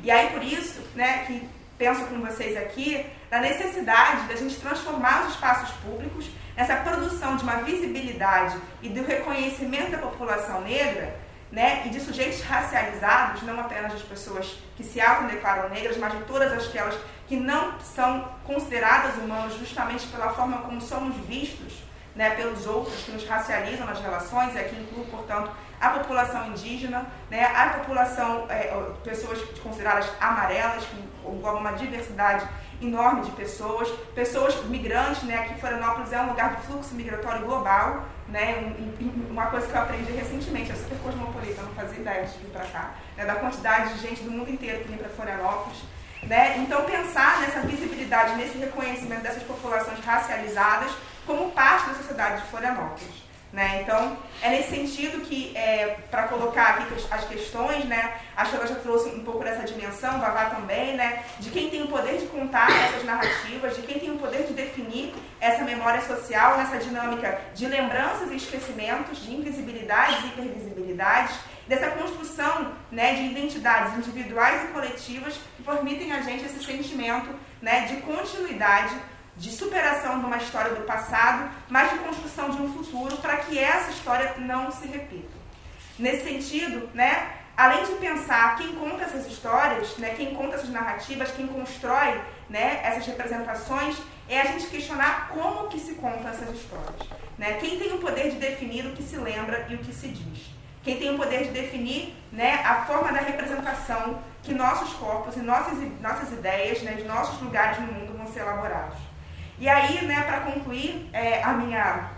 E aí, por isso, né, que penso com vocês aqui, na necessidade da gente transformar os espaços públicos nessa produção de uma visibilidade e do reconhecimento da população negra, né, e de sujeitos racializados, não apenas das pessoas que se autodeclaram negras, mas de todas aquelas que não são consideradas humanas justamente pela forma como somos vistos, né, pelos outros que nos racializam nas relações, e aqui incluo, portanto, a população indígena, né, a população, pessoas consideradas amarelas, que englobam uma diversidade enorme de pessoas migrantes, né, aqui em Florianópolis é um lugar de fluxo migratório global, né, uma coisa que eu aprendi recentemente, é super cosmopolita, eu não fazia ideia de vir para cá, né, da quantidade de gente do mundo inteiro que vem para Florianópolis, né, então pensar nessa visibilidade, nesse reconhecimento dessas populações racializadas como parte da sociedade de Florianópolis. Né? Então, é nesse sentido que, para colocar aqui as questões, né, a Xanda já trouxe um pouco dessa dimensão, o Vavá também, né, de quem tem o poder de contar essas narrativas, de quem tem o poder de definir essa memória social, nessa dinâmica de lembranças e esquecimentos, de invisibilidades e hipervisibilidades, dessa construção, né, de identidades individuais e coletivas que permitem a gente esse sentimento, né, de continuidade, de superação de uma história do passado, mas de construção de um futuro para que essa história não se repita. Nesse sentido, né, além de pensar quem conta essas histórias, né, quem conta essas narrativas, quem constrói, né, essas representações, é a gente questionar como que se contam essas histórias. Né? Quem tem o poder de definir o que se lembra e o que se diz. Quem tem o poder de definir, né, a forma da representação que nossos corpos e nossas ideias, né, de nossos lugares no mundo vão ser elaborados. E aí, né, para concluir a minha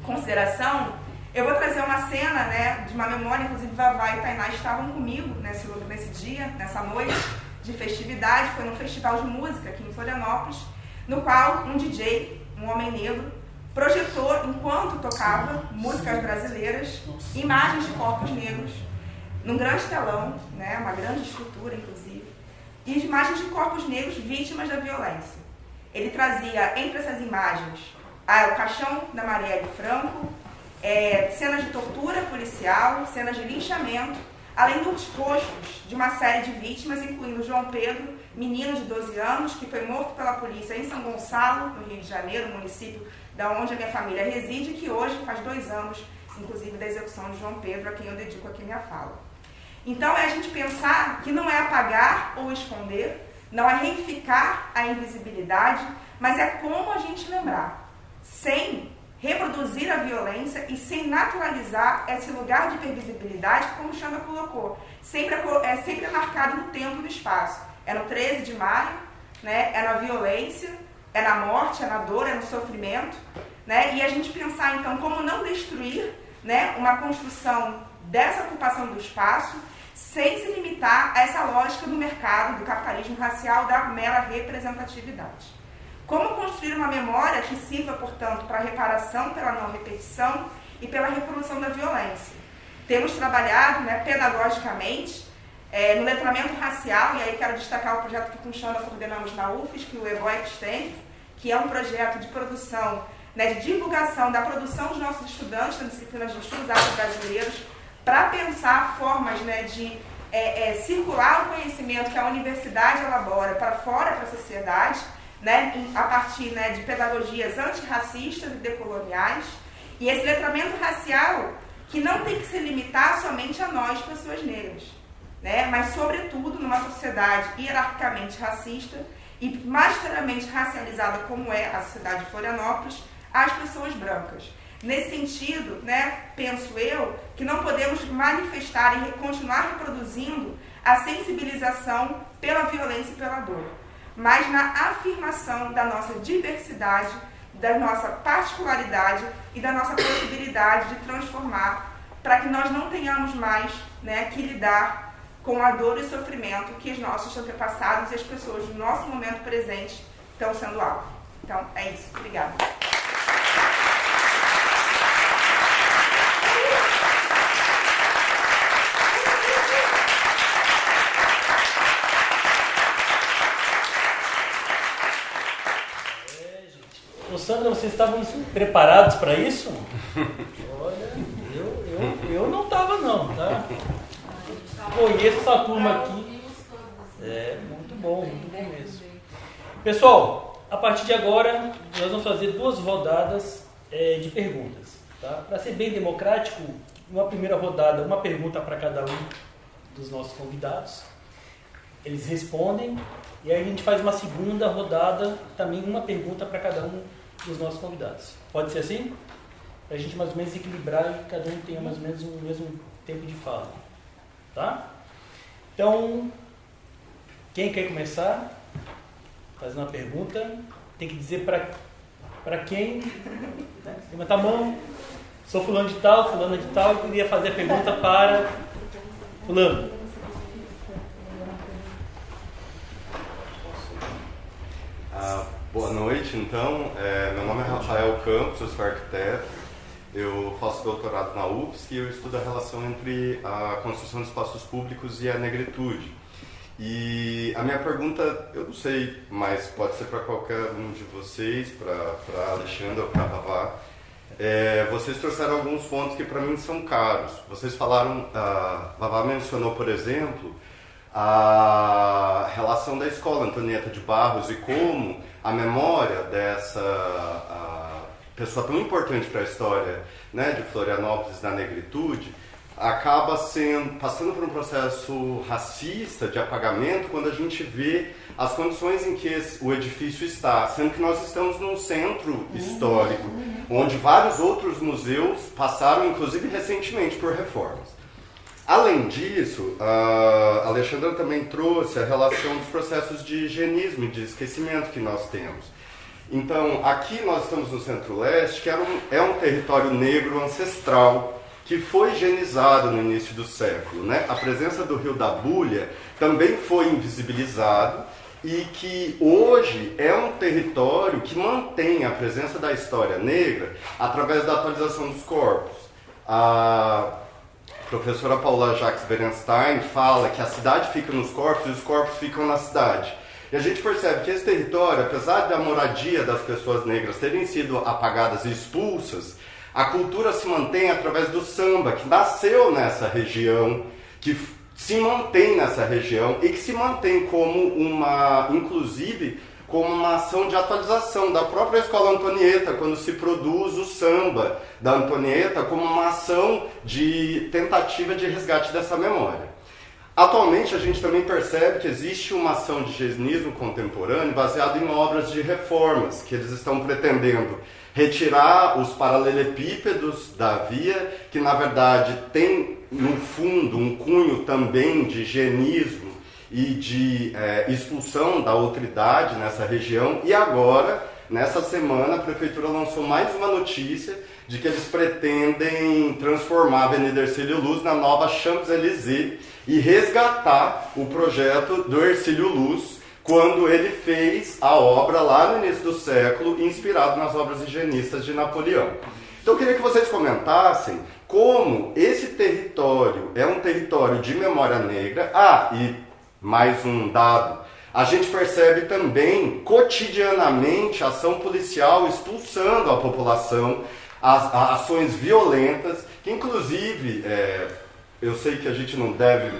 consideração, eu vou trazer uma cena, né, de uma memória, inclusive Vavá e Tainá estavam comigo nesse dia, nessa noite de festividade, foi num festival de música aqui em Florianópolis, no qual um DJ, um homem negro, projetou, enquanto tocava músicas brasileiras, imagens de corpos negros, num grande telão, né, uma grande estrutura, inclusive, e imagens de corpos negros vítimas da violência. Ele trazia, entre essas imagens, o caixão da Marielle Franco, cenas de tortura policial, cenas de linchamento, além dos rostos de uma série de vítimas, incluindo João Pedro, menino de 12 anos, que foi morto pela polícia em São Gonçalo, no Rio de Janeiro, município da onde a minha família reside, que hoje faz 2 anos, inclusive, da execução de João Pedro, a quem eu dedico aqui minha fala. Então, é a gente pensar que não é apagar ou esconder, não é reificar a invisibilidade, mas é como a gente lembrar, sem reproduzir a violência e sem naturalizar esse lugar de hipervisibilidade, como o Xanda colocou. Sempre é marcado no tempo e no espaço. É no 13 de maio, né? É na violência, é na morte, é na dor, é no sofrimento. Né? E a gente pensar, então, como não destruir, né, uma construção dessa ocupação do espaço sem se limitar a essa lógica do mercado, do capitalismo racial, da mera representatividade. Como construir uma memória que sirva, portanto, para a reparação pela não repetição e pela reprodução da violência. Temos trabalhado, né, pedagogicamente no letramento racial, e aí quero destacar o projeto que com o Xanda coordenamos na UFES, que o EBOICS tem, que é um projeto de produção, né, de divulgação da produção dos nossos estudantes na disciplina de estudos afro-brasileiros, para pensar formas, né, de circular o conhecimento que a universidade elabora para fora, para a sociedade, né, a partir, né, de pedagogias antirracistas e decoloniais. E esse letramento racial que não tem que se limitar somente a nós, pessoas negras, né, mas, sobretudo, numa sociedade hierarquicamente racista e majoritariamente racializada como é a sociedade de Florianópolis, às pessoas brancas. Nesse sentido, né, penso eu, que não podemos manifestar e continuar reproduzindo a sensibilização pela violência e pela dor, mas na afirmação da nossa diversidade, da nossa particularidade e da nossa possibilidade de transformar, para que nós não tenhamos mais, né, que lidar com a dor e sofrimento que os nossos antepassados e as pessoas do nosso momento presente estão sendo alvo. Então, é isso. Obrigada. Sandra, vocês estavam preparados para isso? Olha, eu não estava não, tá? Conheço essa turma aqui. É, muito bom mesmo. Pessoal, a partir de agora, nós vamos fazer 2 rodadas de perguntas. Tá? Para ser bem democrático, uma primeira rodada, uma pergunta para cada um dos nossos convidados. Eles respondem, e aí a gente faz uma segunda rodada, também uma pergunta para cada um dos nossos convidados. Pode ser assim? Para a gente mais ou menos equilibrar e cada um tenha mais ou menos o mesmo tempo de fala. Tá? Então, quem quer começar? Fazendo uma pergunta. Tem que dizer para quem. Né? Levanta a mão. Sou fulano de tal, eu queria fazer a pergunta para fulano. Boa noite, então. Meu nome é Rafael Campos, eu sou arquiteto. Eu faço doutorado na UFSC e eu estudo a relação entre a construção de espaços públicos e a negritude. E a minha pergunta, eu não sei, mas pode ser para qualquer um de vocês, para Alexandra ou para Vavá. Vocês trouxeram alguns pontos que para mim são caros. Vocês falaram, Vavá mencionou, por exemplo, a relação da escola Antonieta de Barros e como a memória dessa pessoa tão importante para a história, né, de Florianópolis, da negritude, acaba passando por um processo racista de apagamento quando a gente vê as condições em que o edifício está, sendo que nós estamos num centro histórico, onde vários outros museus passaram, inclusive recentemente, por reformas. Além disso, a Alexandra também trouxe a relação dos processos de higienismo e de esquecimento que nós temos. Então, aqui nós estamos no Centro-Leste, que é um território negro ancestral, que foi higienizado no início do século, né? A presença do Rio da Bulha também foi invisibilizado e que hoje é um território que mantém a presença da história negra através da atualização dos corpos. A professora Paula Jacques Berenstein fala que a cidade fica nos corpos e os corpos ficam na cidade. E a gente percebe que esse território, apesar da moradia das pessoas negras terem sido apagadas e expulsas, a cultura se mantém através do samba, que nasceu nessa região, que se mantém nessa região e que se mantém como inclusive, como uma ação de atualização da própria Escola Antonieta, quando se produz o samba da Antonieta como uma ação de tentativa de resgate dessa memória. Atualmente, a gente também percebe que existe uma ação de higienismo contemporâneo baseada em obras de reformas, que eles estão pretendendo retirar os paralelepípedos da via, que na verdade tem no fundo um cunho também de higienismo e de expulsão da outridade nessa região. E agora, nessa semana, a Prefeitura lançou mais uma notícia de que eles pretendem transformar a Avenida Hercílio Luz na nova Champs-Élysées e resgatar o projeto do Hercílio Luz, quando ele fez a obra lá no início do século, inspirado nas obras higienistas de Napoleão. Então eu queria que vocês comentassem como esse território é um território de memória negra. E mais um dado, a gente percebe também cotidianamente a ação policial expulsando a população, as ações violentas, que inclusive, eu sei que a gente não deve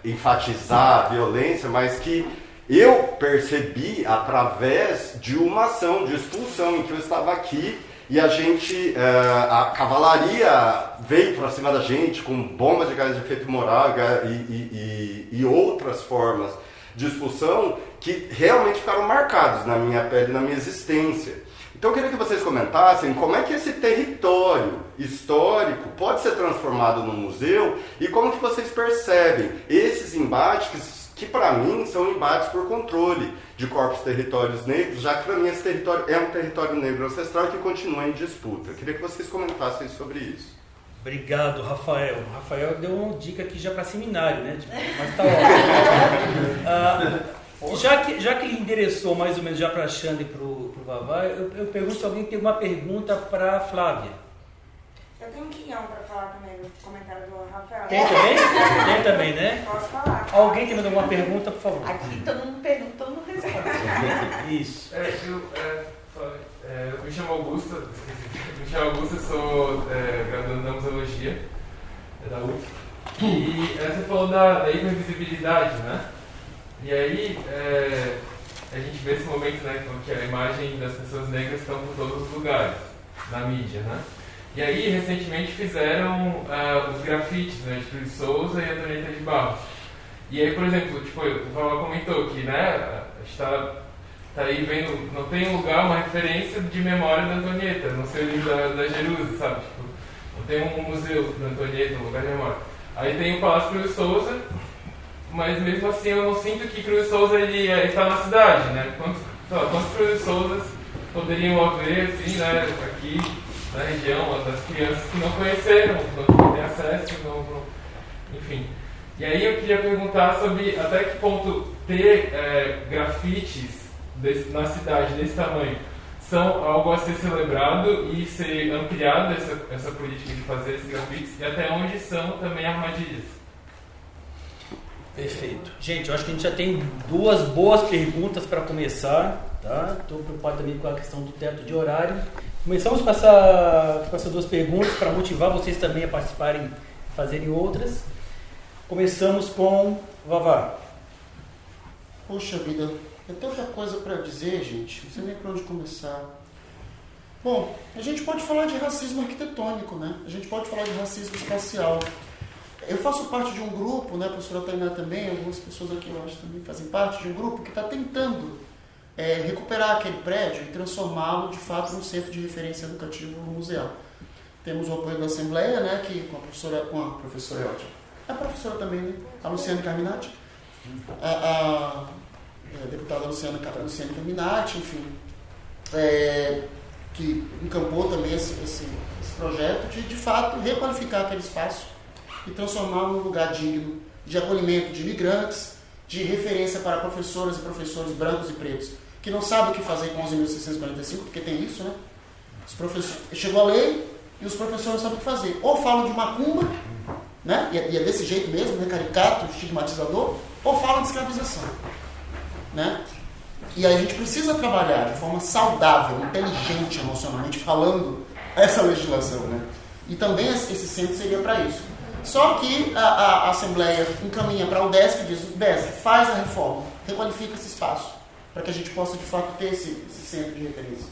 enfatizar a violência, mas que eu percebi através de uma ação de expulsão em que eu estava aqui e a cavalaria veio para cima da gente com bombas de gás de efeito moral e outras formas de expulsão que realmente ficaram marcados na minha pele, na minha existência. Então eu queria que vocês comentassem como é que esse território histórico pode ser transformado num museu e como que vocês percebem esses embates que para mim são embates por controle de corpos territórios negros, já que para mim esse território é um território negro ancestral que continua em disputa. Eu queria que vocês comentassem sobre isso. Obrigado, Rafael. O Rafael deu uma dica aqui já para seminário, né? Mas tá ótimo. Já que ele endereçou mais ou menos já para a Xande e para o Vavá, eu pergunto se alguém tem uma pergunta para a Flávia. Eu tenho um quinhão para falar também no comentário do Rafael. Tem também? Tem também, né? Posso falar. Alguém tem mais alguma pergunta, por favor? Aqui todo mundo pergunta, todo mundo responde. Isso. Eu me chamo Augusto, eu sou graduando na museologia da UF. E você falou da hipervisibilidade, né? E aí a gente vê esse momento, né, que a imagem das pessoas negras estão por todos os lugares, na mídia, né? E aí recentemente fizeram os grafites, né, de Cruz Souza e Antonieta de Barros. E aí, por exemplo, o Vavá comentou que, né, a gente tá aí vendo, não tem um lugar, uma referência de memória da Antonieta, no seu livro da Jerusa, sabe? Não tem um museu da Antonieta, um lugar de memória. Aí tem o Palácio Cruz Souza, mas mesmo assim eu não sinto que Cruz Souza ele está na cidade, né? Quantos Cruz Souzas poderiam haver, assim, né, aqui na região, das crianças que não conheceram, não têm acesso, enfim. E aí eu queria perguntar sobre até que ponto ter grafites na cidade desse tamanho são algo a ser celebrado e ser ampliado essa política de fazer esses grafites, e até onde são também armadilhas. Perfeito. Gente, eu acho que a gente já tem duas boas perguntas para começar, tá? Estou preocupado também com a questão do teto de horário. Começamos com essas duas perguntas para motivar vocês também a participarem, fazerem outras. Começamos com Vavá. Poxa vida, é tanta coisa para dizer, gente, não sei nem por onde começar. Bom, a gente pode falar de racismo arquitetônico, né? A gente pode falar de racismo espacial. Eu faço parte de um grupo, né, a professora Tainá também, algumas pessoas aqui eu acho também fazem parte de um grupo que está tentando recuperar aquele prédio e transformá-lo de fato num centro de referência educativo museal. Temos o apoio da Assembleia, né, que com a professora é ótima. A professora também, né, a Luciana Carminati, a deputada Luciana Carminati, enfim, que encampou também esse projeto de fato requalificar aquele espaço e transformá-lo num lugar digno de acolhimento de imigrantes, de referência para professoras e professores brancos e pretos, que não sabem o que fazer com 11.645, porque tem isso, né? Chegou a lei e os professores não sabem o que fazer. Ou falam de macumba, né? E é desse jeito mesmo, né? Caricato, estigmatizador, ou falam de escravização, né? E aí a gente precisa trabalhar de forma saudável, inteligente emocionalmente, falando essa legislação, né? E também esse centro seria para isso. Só que a Assembleia encaminha para o DESC e diz: DESC, faz a reforma, requalifica esse espaço, para que a gente possa de fato ter esse centro de referência.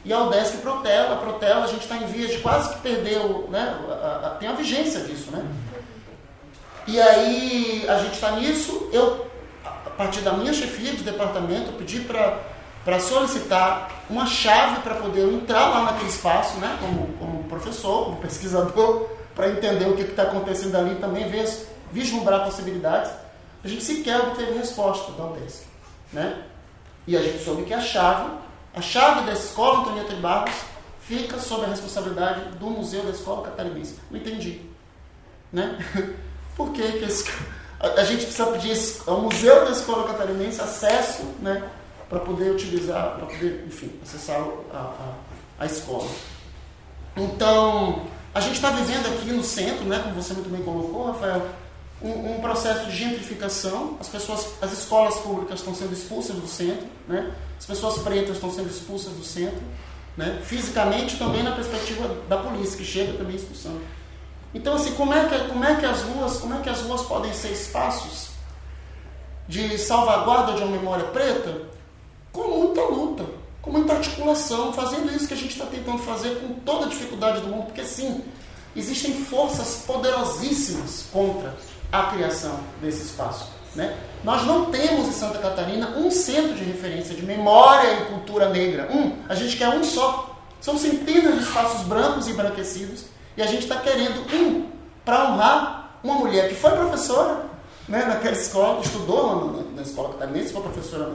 E a UDESC protela, a gente está em vias de quase que perder, tem a vigência disso, né? E aí a gente está nisso. Eu, a partir da minha chefia de departamento, eu pedi para solicitar uma chave para poder entrar lá naquele espaço, né, como professor, como pesquisador, para entender o que está acontecendo ali e também vislumbrar possibilidades. A gente sequer obteve resposta da UDESC, né? E a gente soube que a chave da Escola Antonieta de Barros fica sob a responsabilidade do Museu da Escola Catarinense. Não entendi, né? Por que a gente precisa pedir ao Museu da Escola Catarinense acesso, né, para poder utilizar, para poder, enfim, acessar a escola. Então, a gente está vivendo aqui no centro, né, como você muito bem colocou, Rafael, um processo de gentrificação. As escolas públicas estão sendo expulsas do centro, né? As pessoas pretas estão sendo expulsas do centro, né? Fisicamente, também na perspectiva da polícia, que chega também expulsando. Então, assim, como é que as ruas podem ser espaços de salvaguarda de uma memória preta? Com muita luta, com muita articulação, fazendo isso que a gente está tentando fazer com toda a dificuldade do mundo, porque sim, existem forças poderosíssimas contra a criação desse espaço, né? Nós não temos em Santa Catarina um centro de referência de memória e cultura negra. A gente quer um só. São centenas de espaços brancos e embranquecidos e a gente está querendo para honrar uma mulher que foi professora, né, naquela escola, estudou na escola catarinense, foi professora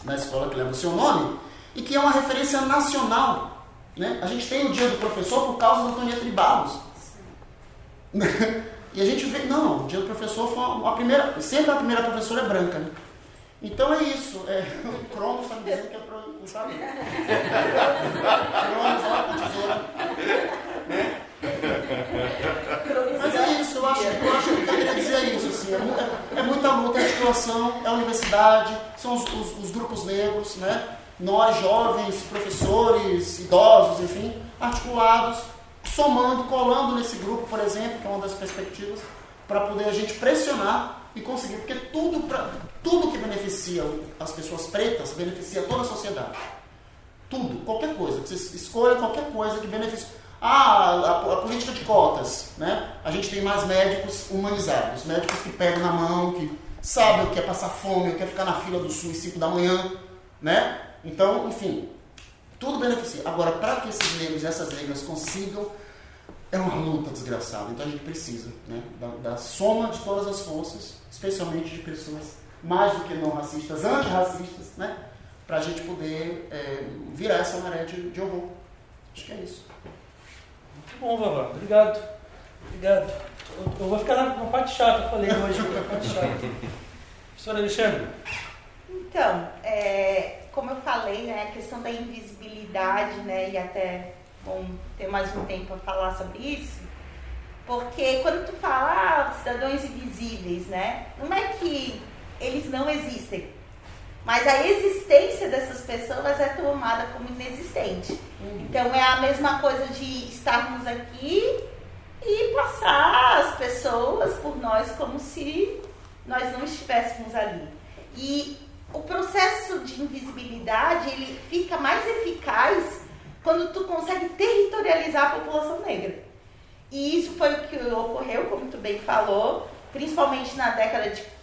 na escola que leva o seu nome e que é uma referência nacional, né? A gente tem o Dia do Professor por causa da Antonieta de Barros. E a gente vê, não, o Dia do Professor foi sempre a primeira professora é branca, né? Então é isso. O Cronos está me dizendo que é para o sabe? Cronos, ó, com tesoura. Mas é isso, eu acho que eu queria dizer isso, assim, é muita luta, é articulação, é a universidade, são os grupos negros, né? Nós, jovens, professores, idosos, enfim, articulados, somando, colando nesse grupo, por exemplo, que é uma das perspectivas, para poder a gente pressionar e conseguir, porque tudo que beneficia as pessoas pretas beneficia toda a sociedade. Tudo, qualquer coisa, você escolha qualquer coisa que beneficie. A política de cotas, né? A gente tem mais médicos humanizados, médicos que pegam na mão, que sabem o que é passar fome, o que é ficar na fila do SUS 5 da manhã, né? Então, enfim, tudo beneficia. Agora, para que esses negros e essas negras consigam, é uma luta desgraçada. Então a gente precisa, né, da soma de todas as forças, especialmente de pessoas mais do que não racistas, antirracistas, né? Para a gente poder virar essa maré de horror. Acho que é isso. Muito bom, Vavá. Obrigado. Eu vou ficar na parte chata que eu falei hoje. Na parte chata. Professor Alexandre. Então, como eu falei, né, a questão da invisibilidade, né, e até vamos ter mais um tempo para falar sobre isso, porque quando tu fala cidadãos invisíveis, né, não é que eles não existem, mas a existência dessas pessoas é tomada como inexistente. Então é a mesma coisa de estarmos aqui e passar as pessoas por nós como se nós não estivéssemos ali. E o processo de invisibilidade, ele fica mais eficaz quando tu consegue territorializar a população negra. E isso foi o que ocorreu, como tu bem falou, principalmente na década de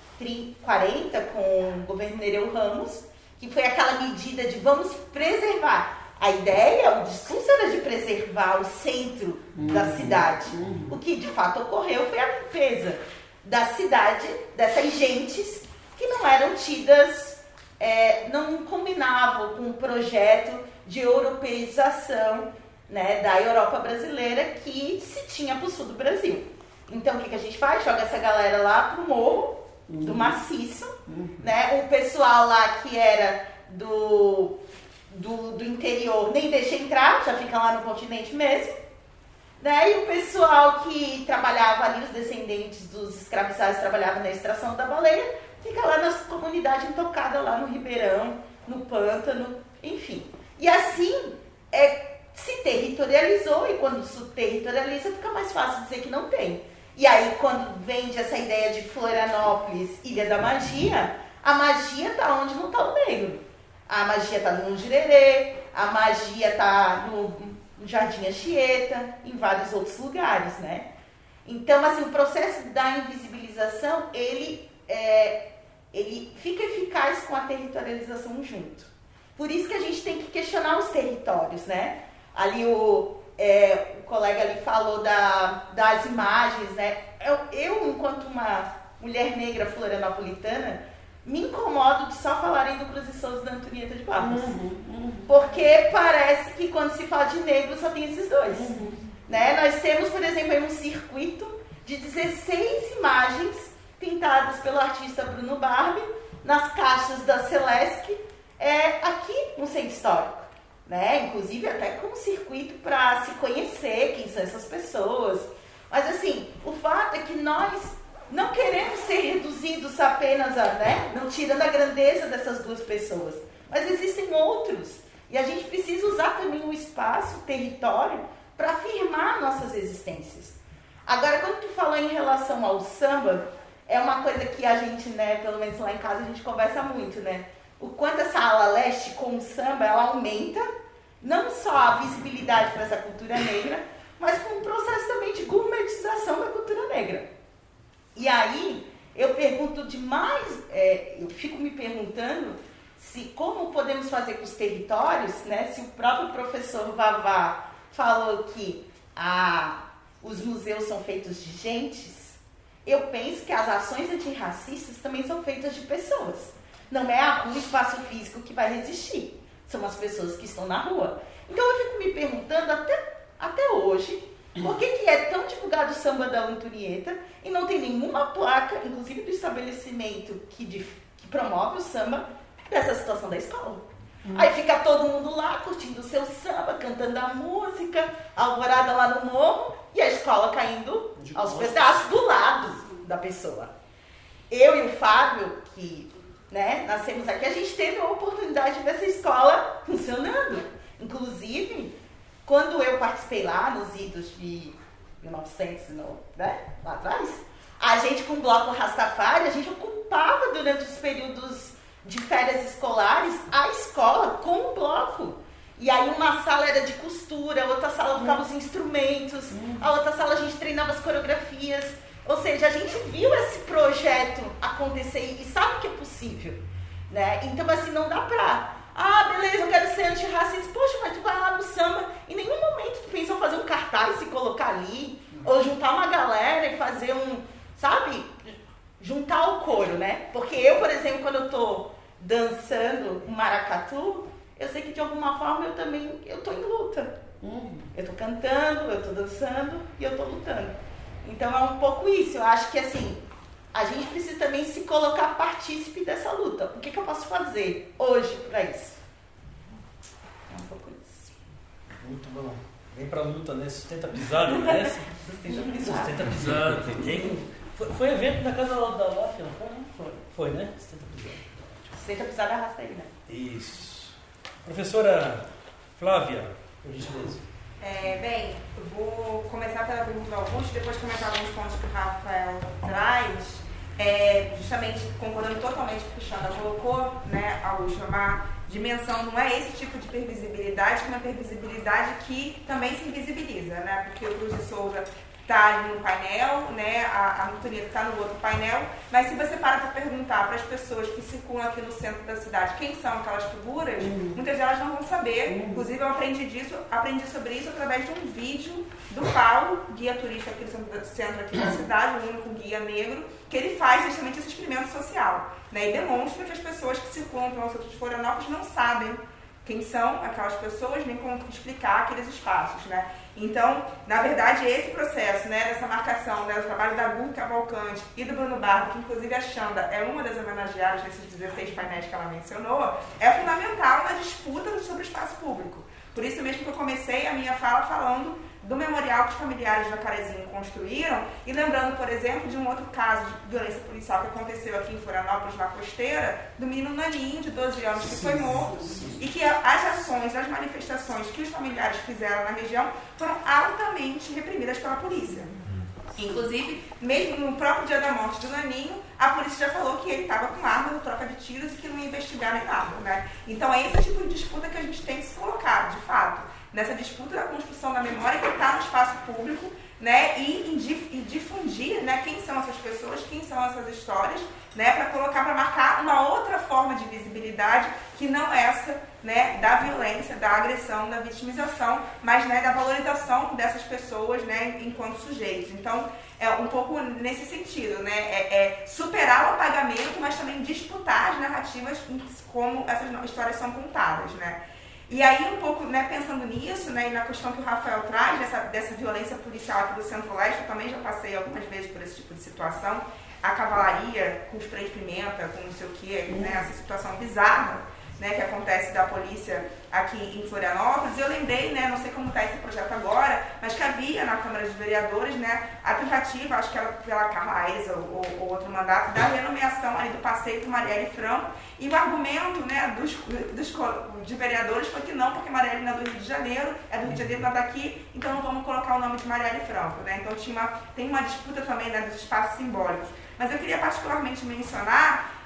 40, com o governo Nereu Ramos, que foi aquela medida de vamos preservar. A ideia, o discurso era de preservar o centro da cidade. O que de fato ocorreu foi a limpeza da cidade, dessas gentes que não eram tidas, não combinavam com o projeto de europeização, né, da Europa brasileira que se tinha para o sul do Brasil. Então, o que a gente faz? Joga essa galera lá pro morro do maciço, né? O pessoal lá que era do interior nem deixa entrar, já fica lá no continente mesmo, né? E o pessoal que trabalhava ali, os descendentes dos escravizados, trabalhavam na extração da baleia, fica lá nas comunidades intocadas, lá no Ribeirão, no Pântano, enfim. E assim, se territorializou, e quando se territorializa, fica mais fácil dizer que não tem. E aí, quando vende essa ideia de Florianópolis, Ilha da Magia, a magia está onde não está o negro. A magia está no Jurerê, a magia está no Jardim Anchieta, em vários outros lugares, né? Então, assim, o processo da invisibilização, ele fica eficaz com a territorialização junto. Por isso que a gente tem que questionar os territórios, né? Ali o colega ali falou das imagens, né? Eu, enquanto uma mulher negra florianopolitana, me incomodo de só falarem do Cruz e Souza da Antonieta de Barros. Porque parece que quando se fala de negro só tem esses dois. Né? Nós temos, por exemplo, aí um circuito de 16 imagens pintadas pelo artista Bruno Barbi nas caixas da Celesc, aqui no centro histórico. Né? Inclusive até com um circuito para se conhecer quem são essas pessoas. Mas assim, o fato é que nós não queremos ser reduzidos apenas a, né? Não tirando a grandeza dessas duas pessoas, mas existem outros. E a gente precisa usar também o espaço, o território, para afirmar nossas existências. Agora, quando tu falou em relação ao samba, é uma coisa que a gente, né, pelo menos lá em casa, a gente conversa muito, né? O quanto essa ala leste com o samba, ela aumenta não só a visibilidade para essa cultura negra, mas com um processo também de gourmetização da cultura negra. E aí, eu pergunto demais, eu fico me perguntando como podemos fazer com os territórios, né? Se o próprio professor Vavá falou que os museus são feitos de gentes, eu penso que as ações antirracistas também são feitas de pessoas. Não é a rua, o espaço físico que vai resistir. São as pessoas que estão na rua. Então eu fico me perguntando até hoje, por que é tão divulgado o samba da Antonieta e não tem nenhuma placa, inclusive do estabelecimento que promove o samba, dessa situação da escola. Aí fica todo mundo lá curtindo o seu samba, cantando a música, a alvorada lá no morro e a escola caindo aos pedaços do lado da pessoa. Eu e o Fábio, que nascemos aqui, a gente teve a oportunidade de ver essa escola funcionando. Inclusive, quando eu participei lá nos idos de 1900, lá atrás, a gente com o bloco Rastafari, a gente ocupava durante os períodos de férias escolares a escola com o bloco. E aí uma sala era de costura, a outra sala ficava os instrumentos, a outra sala a gente treinava as coreografias. Ou seja, a gente viu esse projeto acontecer e sabe que é possível, né? Então, assim, não dá pra... beleza, eu quero ser antirracista. Poxa, mas tu vai lá no samba, em nenhum momento tu pensou em fazer um cartaz e colocar ali, ou juntar uma galera e fazer juntar o coro, né? Porque eu, por exemplo, quando eu tô dançando um maracatu, eu sei que de alguma forma eu tô em luta. Eu tô cantando, eu tô dançando e eu tô lutando. Então é um pouco isso. Eu acho que assim, a gente precisa também se colocar partícipe dessa luta. O que eu posso fazer hoje para isso? É um pouco isso. Muito bom. Vem pra luta, né? Sustenta pisada, né? Sustenta pisada. Foi evento na casa da LAF, não foi? Foi, né? Sustenta pisada, arrasta aí, né? Isso. Professora Flávia, por gentileza. Bem, eu vou começar pela pergunta do Augusto, depois comentar alguns pontos que o Rafael traz, justamente concordando totalmente com o que o Xanda colocou, né, Augusto, uma dimensão, não é esse tipo de previsibilidade, que é uma previsibilidade que também se invisibiliza, né, porque o Cruz de Souza está ali no painel, né, a Antonieta está no outro painel, mas se você para perguntar para as pessoas que circulam aqui no centro da cidade quem são aquelas figuras, muitas delas não vão saber. Inclusive eu aprendi sobre isso através de um vídeo do Paulo, guia turista aqui do centro aqui da cidade, o único guia negro, que ele faz justamente esse experimento social, né, e demonstra que as pessoas que circulam pelo centro de Florianópolis não sabem quem são aquelas pessoas, nem como explicar aqueles espaços, né? Então, na verdade, esse processo, né, dessa marcação, né, do trabalho da Gu Cavalcante e do Bruno Barbi, que inclusive a Xanda é uma das homenageadas desses 16 painéis que ela mencionou, é fundamental na disputa sobre o espaço público. Por isso mesmo que eu comecei a minha fala falando do memorial que os familiares da Jacarezinho construíram e lembrando, por exemplo, de um outro caso de violência policial que aconteceu aqui em Florianópolis, na Costeira, do menino Naninho, de 12 anos, que foi morto, e que as ações, as manifestações que os familiares fizeram na região foram altamente reprimidas pela polícia. Inclusive, mesmo no próprio dia da morte do Naninho, a polícia já falou que ele estava com arma no troca de tiros e que não ia investigar nem nada, né? Então é esse tipo de disputa que a gente tem que se colocar, de fato, nessa disputa da construção da memória que está no espaço público, né, e difundir, né, quem são essas pessoas, quem são essas histórias, né, para marcar uma outra forma de visibilidade que não essa, né, da violência, da agressão, da vitimização, mas, né, da valorização dessas pessoas, né, enquanto sujeitos. Então, é um pouco nesse sentido, né, superar o apagamento, mas também disputar as narrativas como essas histórias são contadas, né. E aí, um pouco, né, pensando nisso, né, e na questão que o Rafael traz, dessa violência policial aqui do Centro-Leste, eu também já passei algumas vezes por esse tipo de situação, a cavalaria com spray de pimenta, com não sei o quê, né, essa situação bizarra, né, que acontece da polícia aqui em Florianópolis. Eu lembrei, né, não sei como está esse projeto agora, mas que havia na Câmara de Vereadores, né, a tentativa, acho que era pela Carla Aisa ou outro mandato, da renomeação ali do passeio para Marielle Franco, e o argumento, né, de vereadores foi que não, porque Marielle não é do Rio de Janeiro, não é daqui, então não vamos colocar o nome de Marielle Franco, né, então tem uma disputa também, né, dos espaços simbólicos. Mas eu queria particularmente mencionar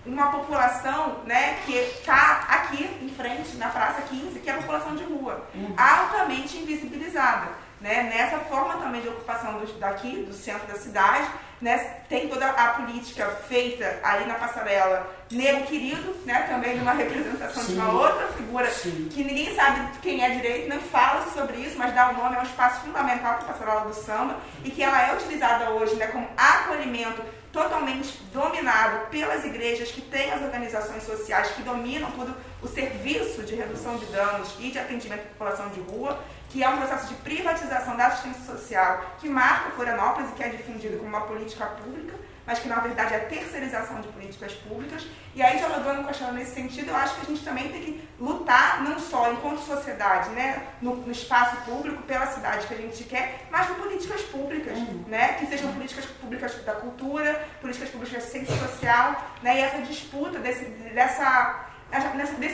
uma população, né, que está aqui em frente, na Praça 15, que é a população de rua, altamente invisibilizada, né, nessa forma também de ocupação daqui, do centro da cidade, né, tem toda a política feita ali na passarela Negro Querido, né, também numa representação de uma outra figura que ninguém sabe quem é direito, não fala sobre isso, mas dá o nome, é um espaço fundamental para a passarela do samba, e que ela é utilizada hoje, né, como acolhimento totalmente dominado pelas igrejas, que têm as organizações sociais que dominam todo o serviço de redução de danos e de atendimento à população de rua, que é um processo de privatização da assistência social que marca Florianópolis e que é difundido como uma política pública, mas que na verdade é a terceirização de políticas públicas. E aí, dialogando com a Sheila nesse sentido, eu acho que a gente também tem que lutar, não só enquanto sociedade, né, no espaço público, pela cidade que a gente quer, mas por políticas públicas, né, que sejam políticas públicas da cultura, políticas públicas de assistência social, né, e essa disputa desse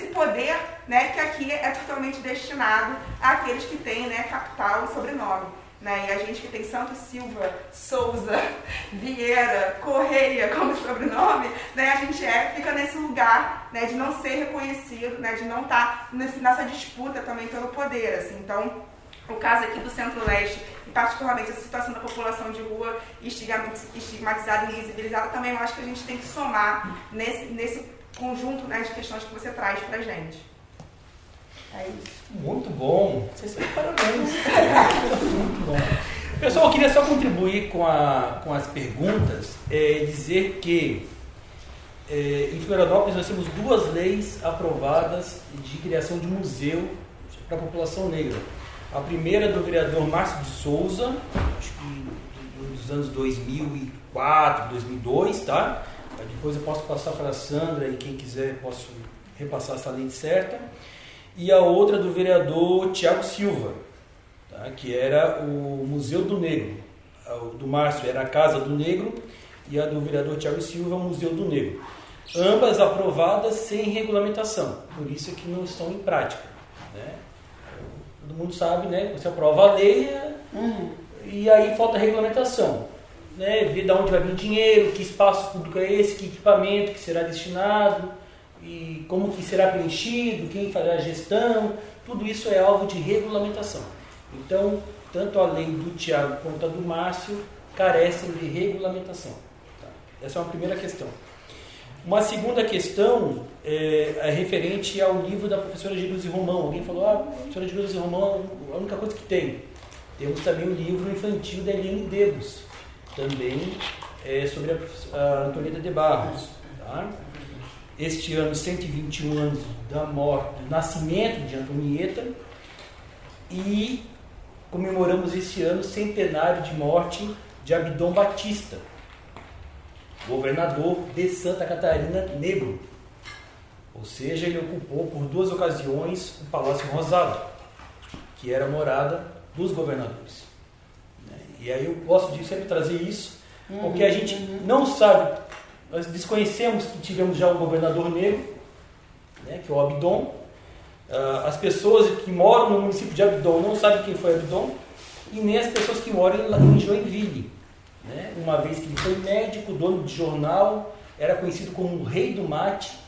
poder, né, que aqui é totalmente destinado àqueles que têm, né, capital e sobrenome. Né, e a gente que tem Santos Silva, Souza, Vieira, Correia como sobrenome, né, a gente fica nesse lugar, né, de não ser reconhecido, né, de não estar nessa disputa também pelo poder. Assim. Então, o caso aqui do Centro-Leste, e particularmente essa situação da população de rua estigmatizada e invisibilizada, também eu acho que a gente tem que somar nesse conjunto, né, de questões que você traz pra gente. É isso. Muito bom. Vocês são parabéns. Muito bom. Pessoal, eu queria só contribuir com as perguntas, dizer que em Florianópolis nós temos 2 leis aprovadas de criação de museu para a população negra. A primeira é do vereador Márcio de Souza, acho que dos anos 2004, 2002, tá? Depois eu posso passar para a Sandra e quem quiser posso repassar essa lei certa. E a outra do vereador Tiago Silva, tá? Que era o Museu do Negro. O do Márcio era a Casa do Negro e a do vereador Tiago Silva, o Museu do Negro. Ambas aprovadas sem regulamentação, por isso é que não estão em prática. Né? Todo mundo sabe, né? Você aprova a lei e aí falta regulamentação. Né? Ver de onde vai vir o dinheiro, que espaço público é esse, que equipamento que será destinado, e como que será preenchido, quem fará a gestão, tudo isso é alvo de regulamentação. Então, tanto a lei do Tiago quanto a do Márcio carecem de regulamentação. Tá? Essa é uma primeira questão. Uma segunda questão é referente ao livro da professora Giruzi Romão. Alguém falou, a professora Giruzi Romão é a única coisa que tem. Temos também o livro infantil da Eliane Dedos, também sobre a Antonieta de Barros. Tá? Este ano, 121 anos da morte, do nascimento de Antonieta, e comemoramos este ano o centenário de morte de Abdon Batista, governador de Santa Catarina negro. Ou seja, ele ocupou por 2 ocasiões o Palácio Rosado, que era a morada dos governadores. E aí eu gosto de sempre trazer isso, porque a gente não sabe. Nós desconhecemos que tivemos já um governador negro, né, que é o Abdon. As pessoas que moram no município de Abdon não sabem quem foi Abdon, e nem as pessoas que moram em Joinville. Né? Uma vez que ele foi médico, dono de jornal, era conhecido como o rei do mate,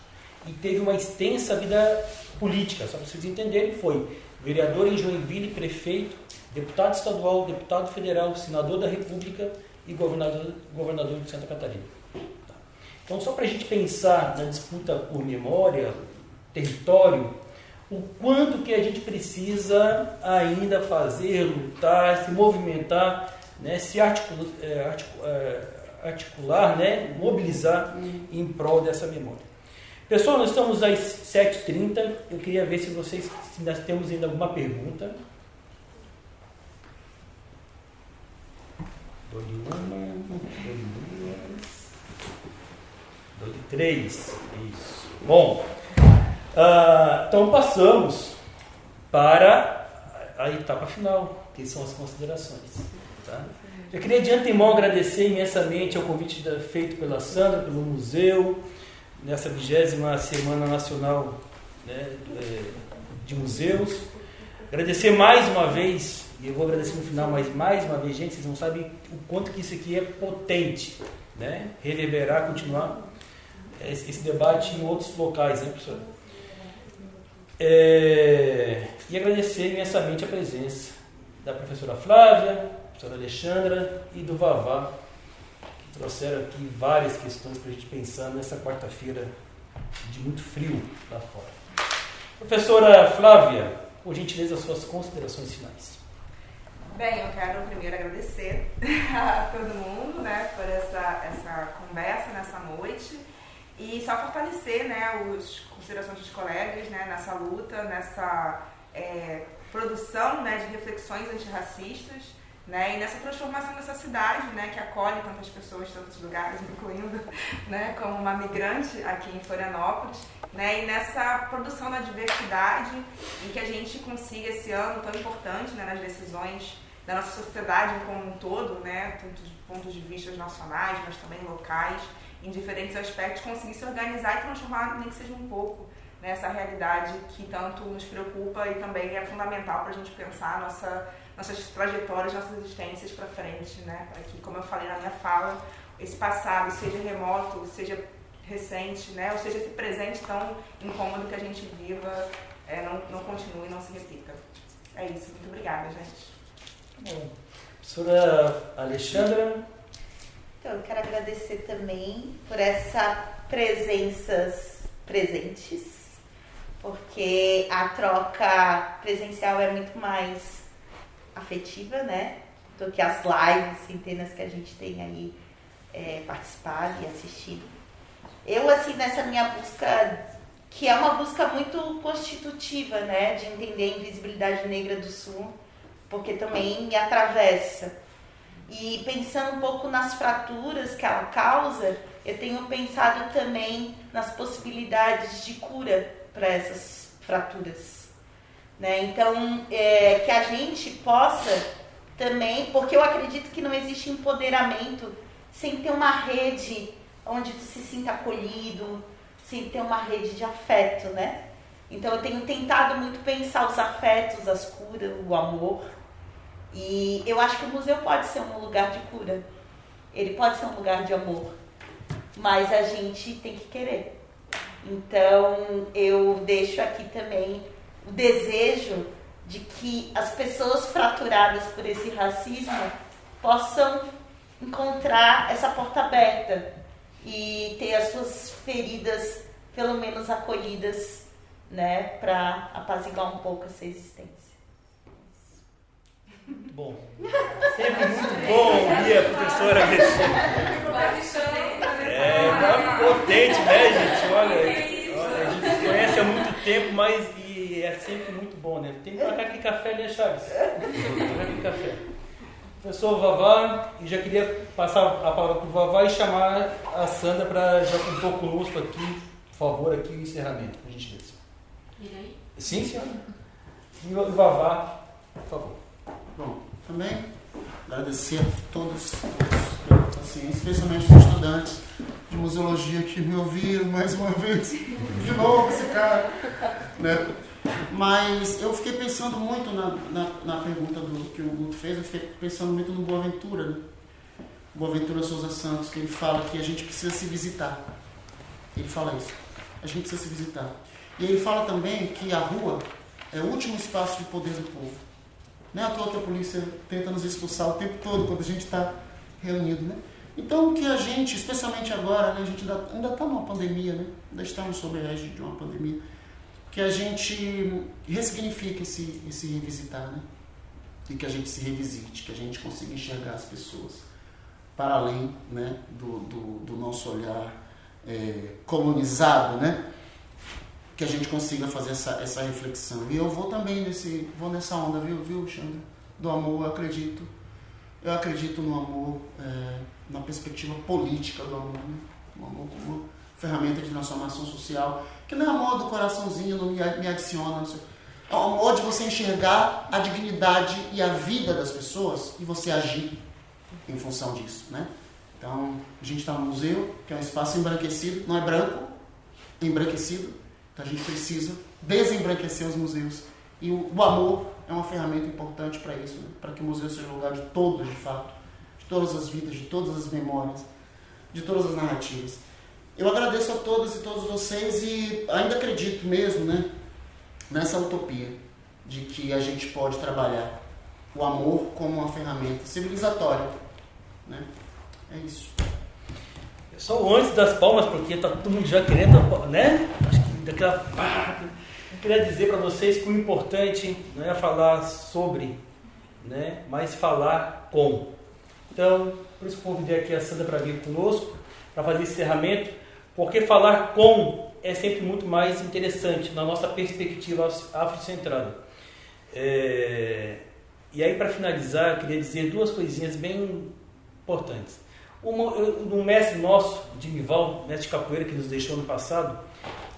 e teve uma extensa vida política. Só para vocês entenderem, foi vereador em Joinville, prefeito, deputado estadual, deputado federal, senador da República e governador de Santa Catarina. Então, só para a gente pensar na disputa por memória, território, o quanto que a gente precisa ainda fazer, lutar, se movimentar, né, se articular, né, mobilizar em prol dessa memória. Pessoal, nós estamos às 7h30. Eu queria ver se nós temos ainda alguma pergunta. Dou-lhe uma, dou-lhe duas, dou-lhe três. Isso. Bom, então passamos para a etapa final, que são as considerações. Tá? Eu queria de antemão agradecer imensamente ao convite feito pela Sandra, pelo museu, nessa 20ª Semana Nacional, né, de Museus. Agradecer mais uma vez, e eu vou agradecer no final, mas mais uma vez, gente, vocês não sabem o quanto que isso aqui é potente, né? Reverberar, continuar esse debate em outros locais, né, professor? E agradecer imensamente a presença da professora Flávia, professora Alexandra e do Vavá, que trouxeram aqui várias questões para a gente pensar nessa quarta-feira de muito frio lá fora. Professora Flávia, por gentileza, as suas considerações finais. Bem, eu quero primeiro agradecer a todo mundo, né, por essa conversa nessa noite e só fortalecer, né, as considerações dos colegas, né, nessa luta, nessa produção, né, de reflexões antirracistas, né, e nessa transformação dessa cidade, né, que acolhe tantas pessoas, tantos lugares, incluindo, né, como uma migrante aqui em Florianópolis, né, e nessa produção da diversidade e que a gente consiga esse ano tão importante, né, nas decisões da nossa sociedade como um todo, né, tanto de pontos de vista nacionais, mas também locais, em diferentes aspectos, conseguir se organizar e transformar, nem que seja um pouco, né, essa realidade que tanto nos preocupa e também é fundamental para a gente pensar nossas trajetórias, nossas existências para frente, né, para que, como eu falei na minha fala, esse passado, seja remoto, seja recente, né, ou seja, esse presente tão incômodo que a gente viva, não continue, não se repita. É isso, muito obrigada, gente. Bom, professora Alexandra. Então, eu quero agradecer também por essa presentes, porque a troca presencial é muito mais afetiva, né, do que as lives, centenas que a gente tem aí participado e assistido. Eu, assim, nessa minha busca, que é uma busca muito constitutiva, né, de entender a invisibilidade negra do Sul, porque também me atravessa. E pensando um pouco nas fraturas que ela causa, eu tenho pensado também nas possibilidades de cura para essas fraturas, né? Então, que a gente possa também, porque eu acredito que não existe empoderamento sem ter uma rede onde tu se sinta acolhido, sem ter uma rede de afeto, né? Então eu tenho tentado muito pensar os afetos, as curas, o amor. E eu acho que o museu pode ser um lugar de cura. Ele pode ser um lugar de amor. Mas a gente tem que querer. Então eu deixo aqui também o desejo de que as pessoas fraturadas por esse racismo possam encontrar essa porta aberta e ter as suas feridas pelo menos acolhidas, né, para apaziguar um pouco essa existência. Bom, sempre muito bom ouvir a professora potente, né, gente? Olha, a gente se conhece há muito tempo, mas é sempre muito bom, né? Tem que colocar aquele café ali, Chaves. Aquele café. Professor Vavá, e já queria passar a palavra para o Vavá e chamar a Sandra para já compor conosco aqui, por favor, aqui o encerramento, por gentileza. E aí? Sim, senhora. E o Vavá, por favor. Bom, também agradecer a todos, assim, especialmente os estudantes de museologia que me ouviram mais uma vez, de novo esse cara, né? Mas eu fiquei pensando muito na pergunta que o Guto fez, eu fiquei pensando muito no Boaventura, né? Boaventura Souza Santos, que ele fala que a gente precisa se visitar. Ele fala isso, a gente precisa se visitar. E ele fala também que a rua é o último espaço de poder do povo. Né? A outra polícia tenta nos expulsar o tempo todo quando a gente está reunido. Né? Então, que a gente, especialmente agora, né, a gente ainda está numa pandemia, né? Ainda estamos sob a égide de uma pandemia, que a gente ressignifique esse revisitar, né? E que a gente se revisite, que a gente consiga enxergar as pessoas para além, né, do nosso olhar colonizado, né? Que a gente consiga fazer essa reflexão. E eu vou também nessa onda, viu, Xandra? Do amor, eu acredito no amor, na perspectiva política do amor, né? O amor como ferramenta de transformação social, que não é amor do coraçãozinho, não me adiciona, não sei. É o amor de você enxergar a dignidade e a vida das pessoas e você agir em função disso, né? Então, a gente está no museu, que é um espaço embranquecido, não é branco, é embranquecido. Então, a gente precisa desembranquecer os museus. E o amor é uma ferramenta importante para isso, né? Para que o museu seja um lugar de todos, de fato, de todas as vidas, de todas as memórias, de todas as narrativas. Eu agradeço a todas e todos vocês e ainda acredito mesmo, né, nessa utopia de que a gente pode trabalhar o amor como uma ferramenta civilizatória, né? É isso. Só antes das palmas, porque tá todo mundo já querendo, né? Acho que eu queria dizer para vocês que o importante não é falar sobre, né, mas falar com. Então, por isso que eu convidei aqui a Sandra para vir conosco, para fazer esse encerramento, porque falar com é sempre muito mais interessante na nossa perspectiva afrocentrada. E aí, para finalizar, eu queria dizer duas coisinhas bem importantes. Um mestre nosso, Dimival, mestre de capoeira, que nos deixou no passado,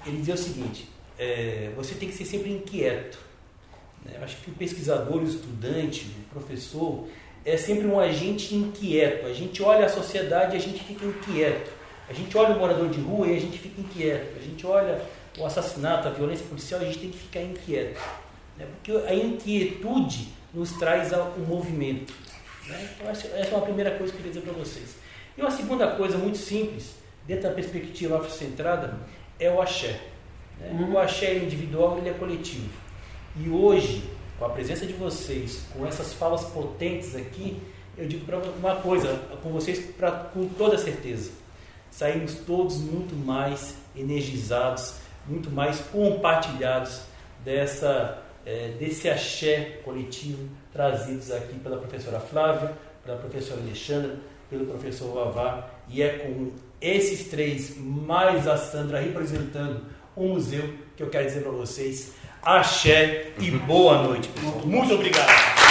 ele dizia o seguinte: você tem que ser sempre inquieto. Eu acho que o pesquisador, o estudante, o professor, é sempre um agente inquieto. A gente olha a sociedade e a gente fica inquieto. A gente olha o morador de rua e a gente fica inquieto. A gente olha o assassinato, a violência policial e a gente tem que ficar inquieto. Porque a inquietude nos traz o movimento. Então, essa é uma primeira coisa que eu queria dizer para vocês. E uma segunda coisa muito simples, dentro da perspectiva afrocentrada, é o axé. O axé é individual e ele é coletivo. E hoje, com a presença de vocês, com essas falas potentes aqui, eu digo para uma coisa, com vocês com toda certeza. Saímos todos muito mais energizados, muito mais compartilhados desse axé coletivo trazidos aqui pela professora Flávia, pela professora Alexandra, pelo professor Vavá, e é com esses três, mais a Sandra representando o museu, que eu quero dizer para vocês: axé e boa noite, pessoal. Muito obrigado.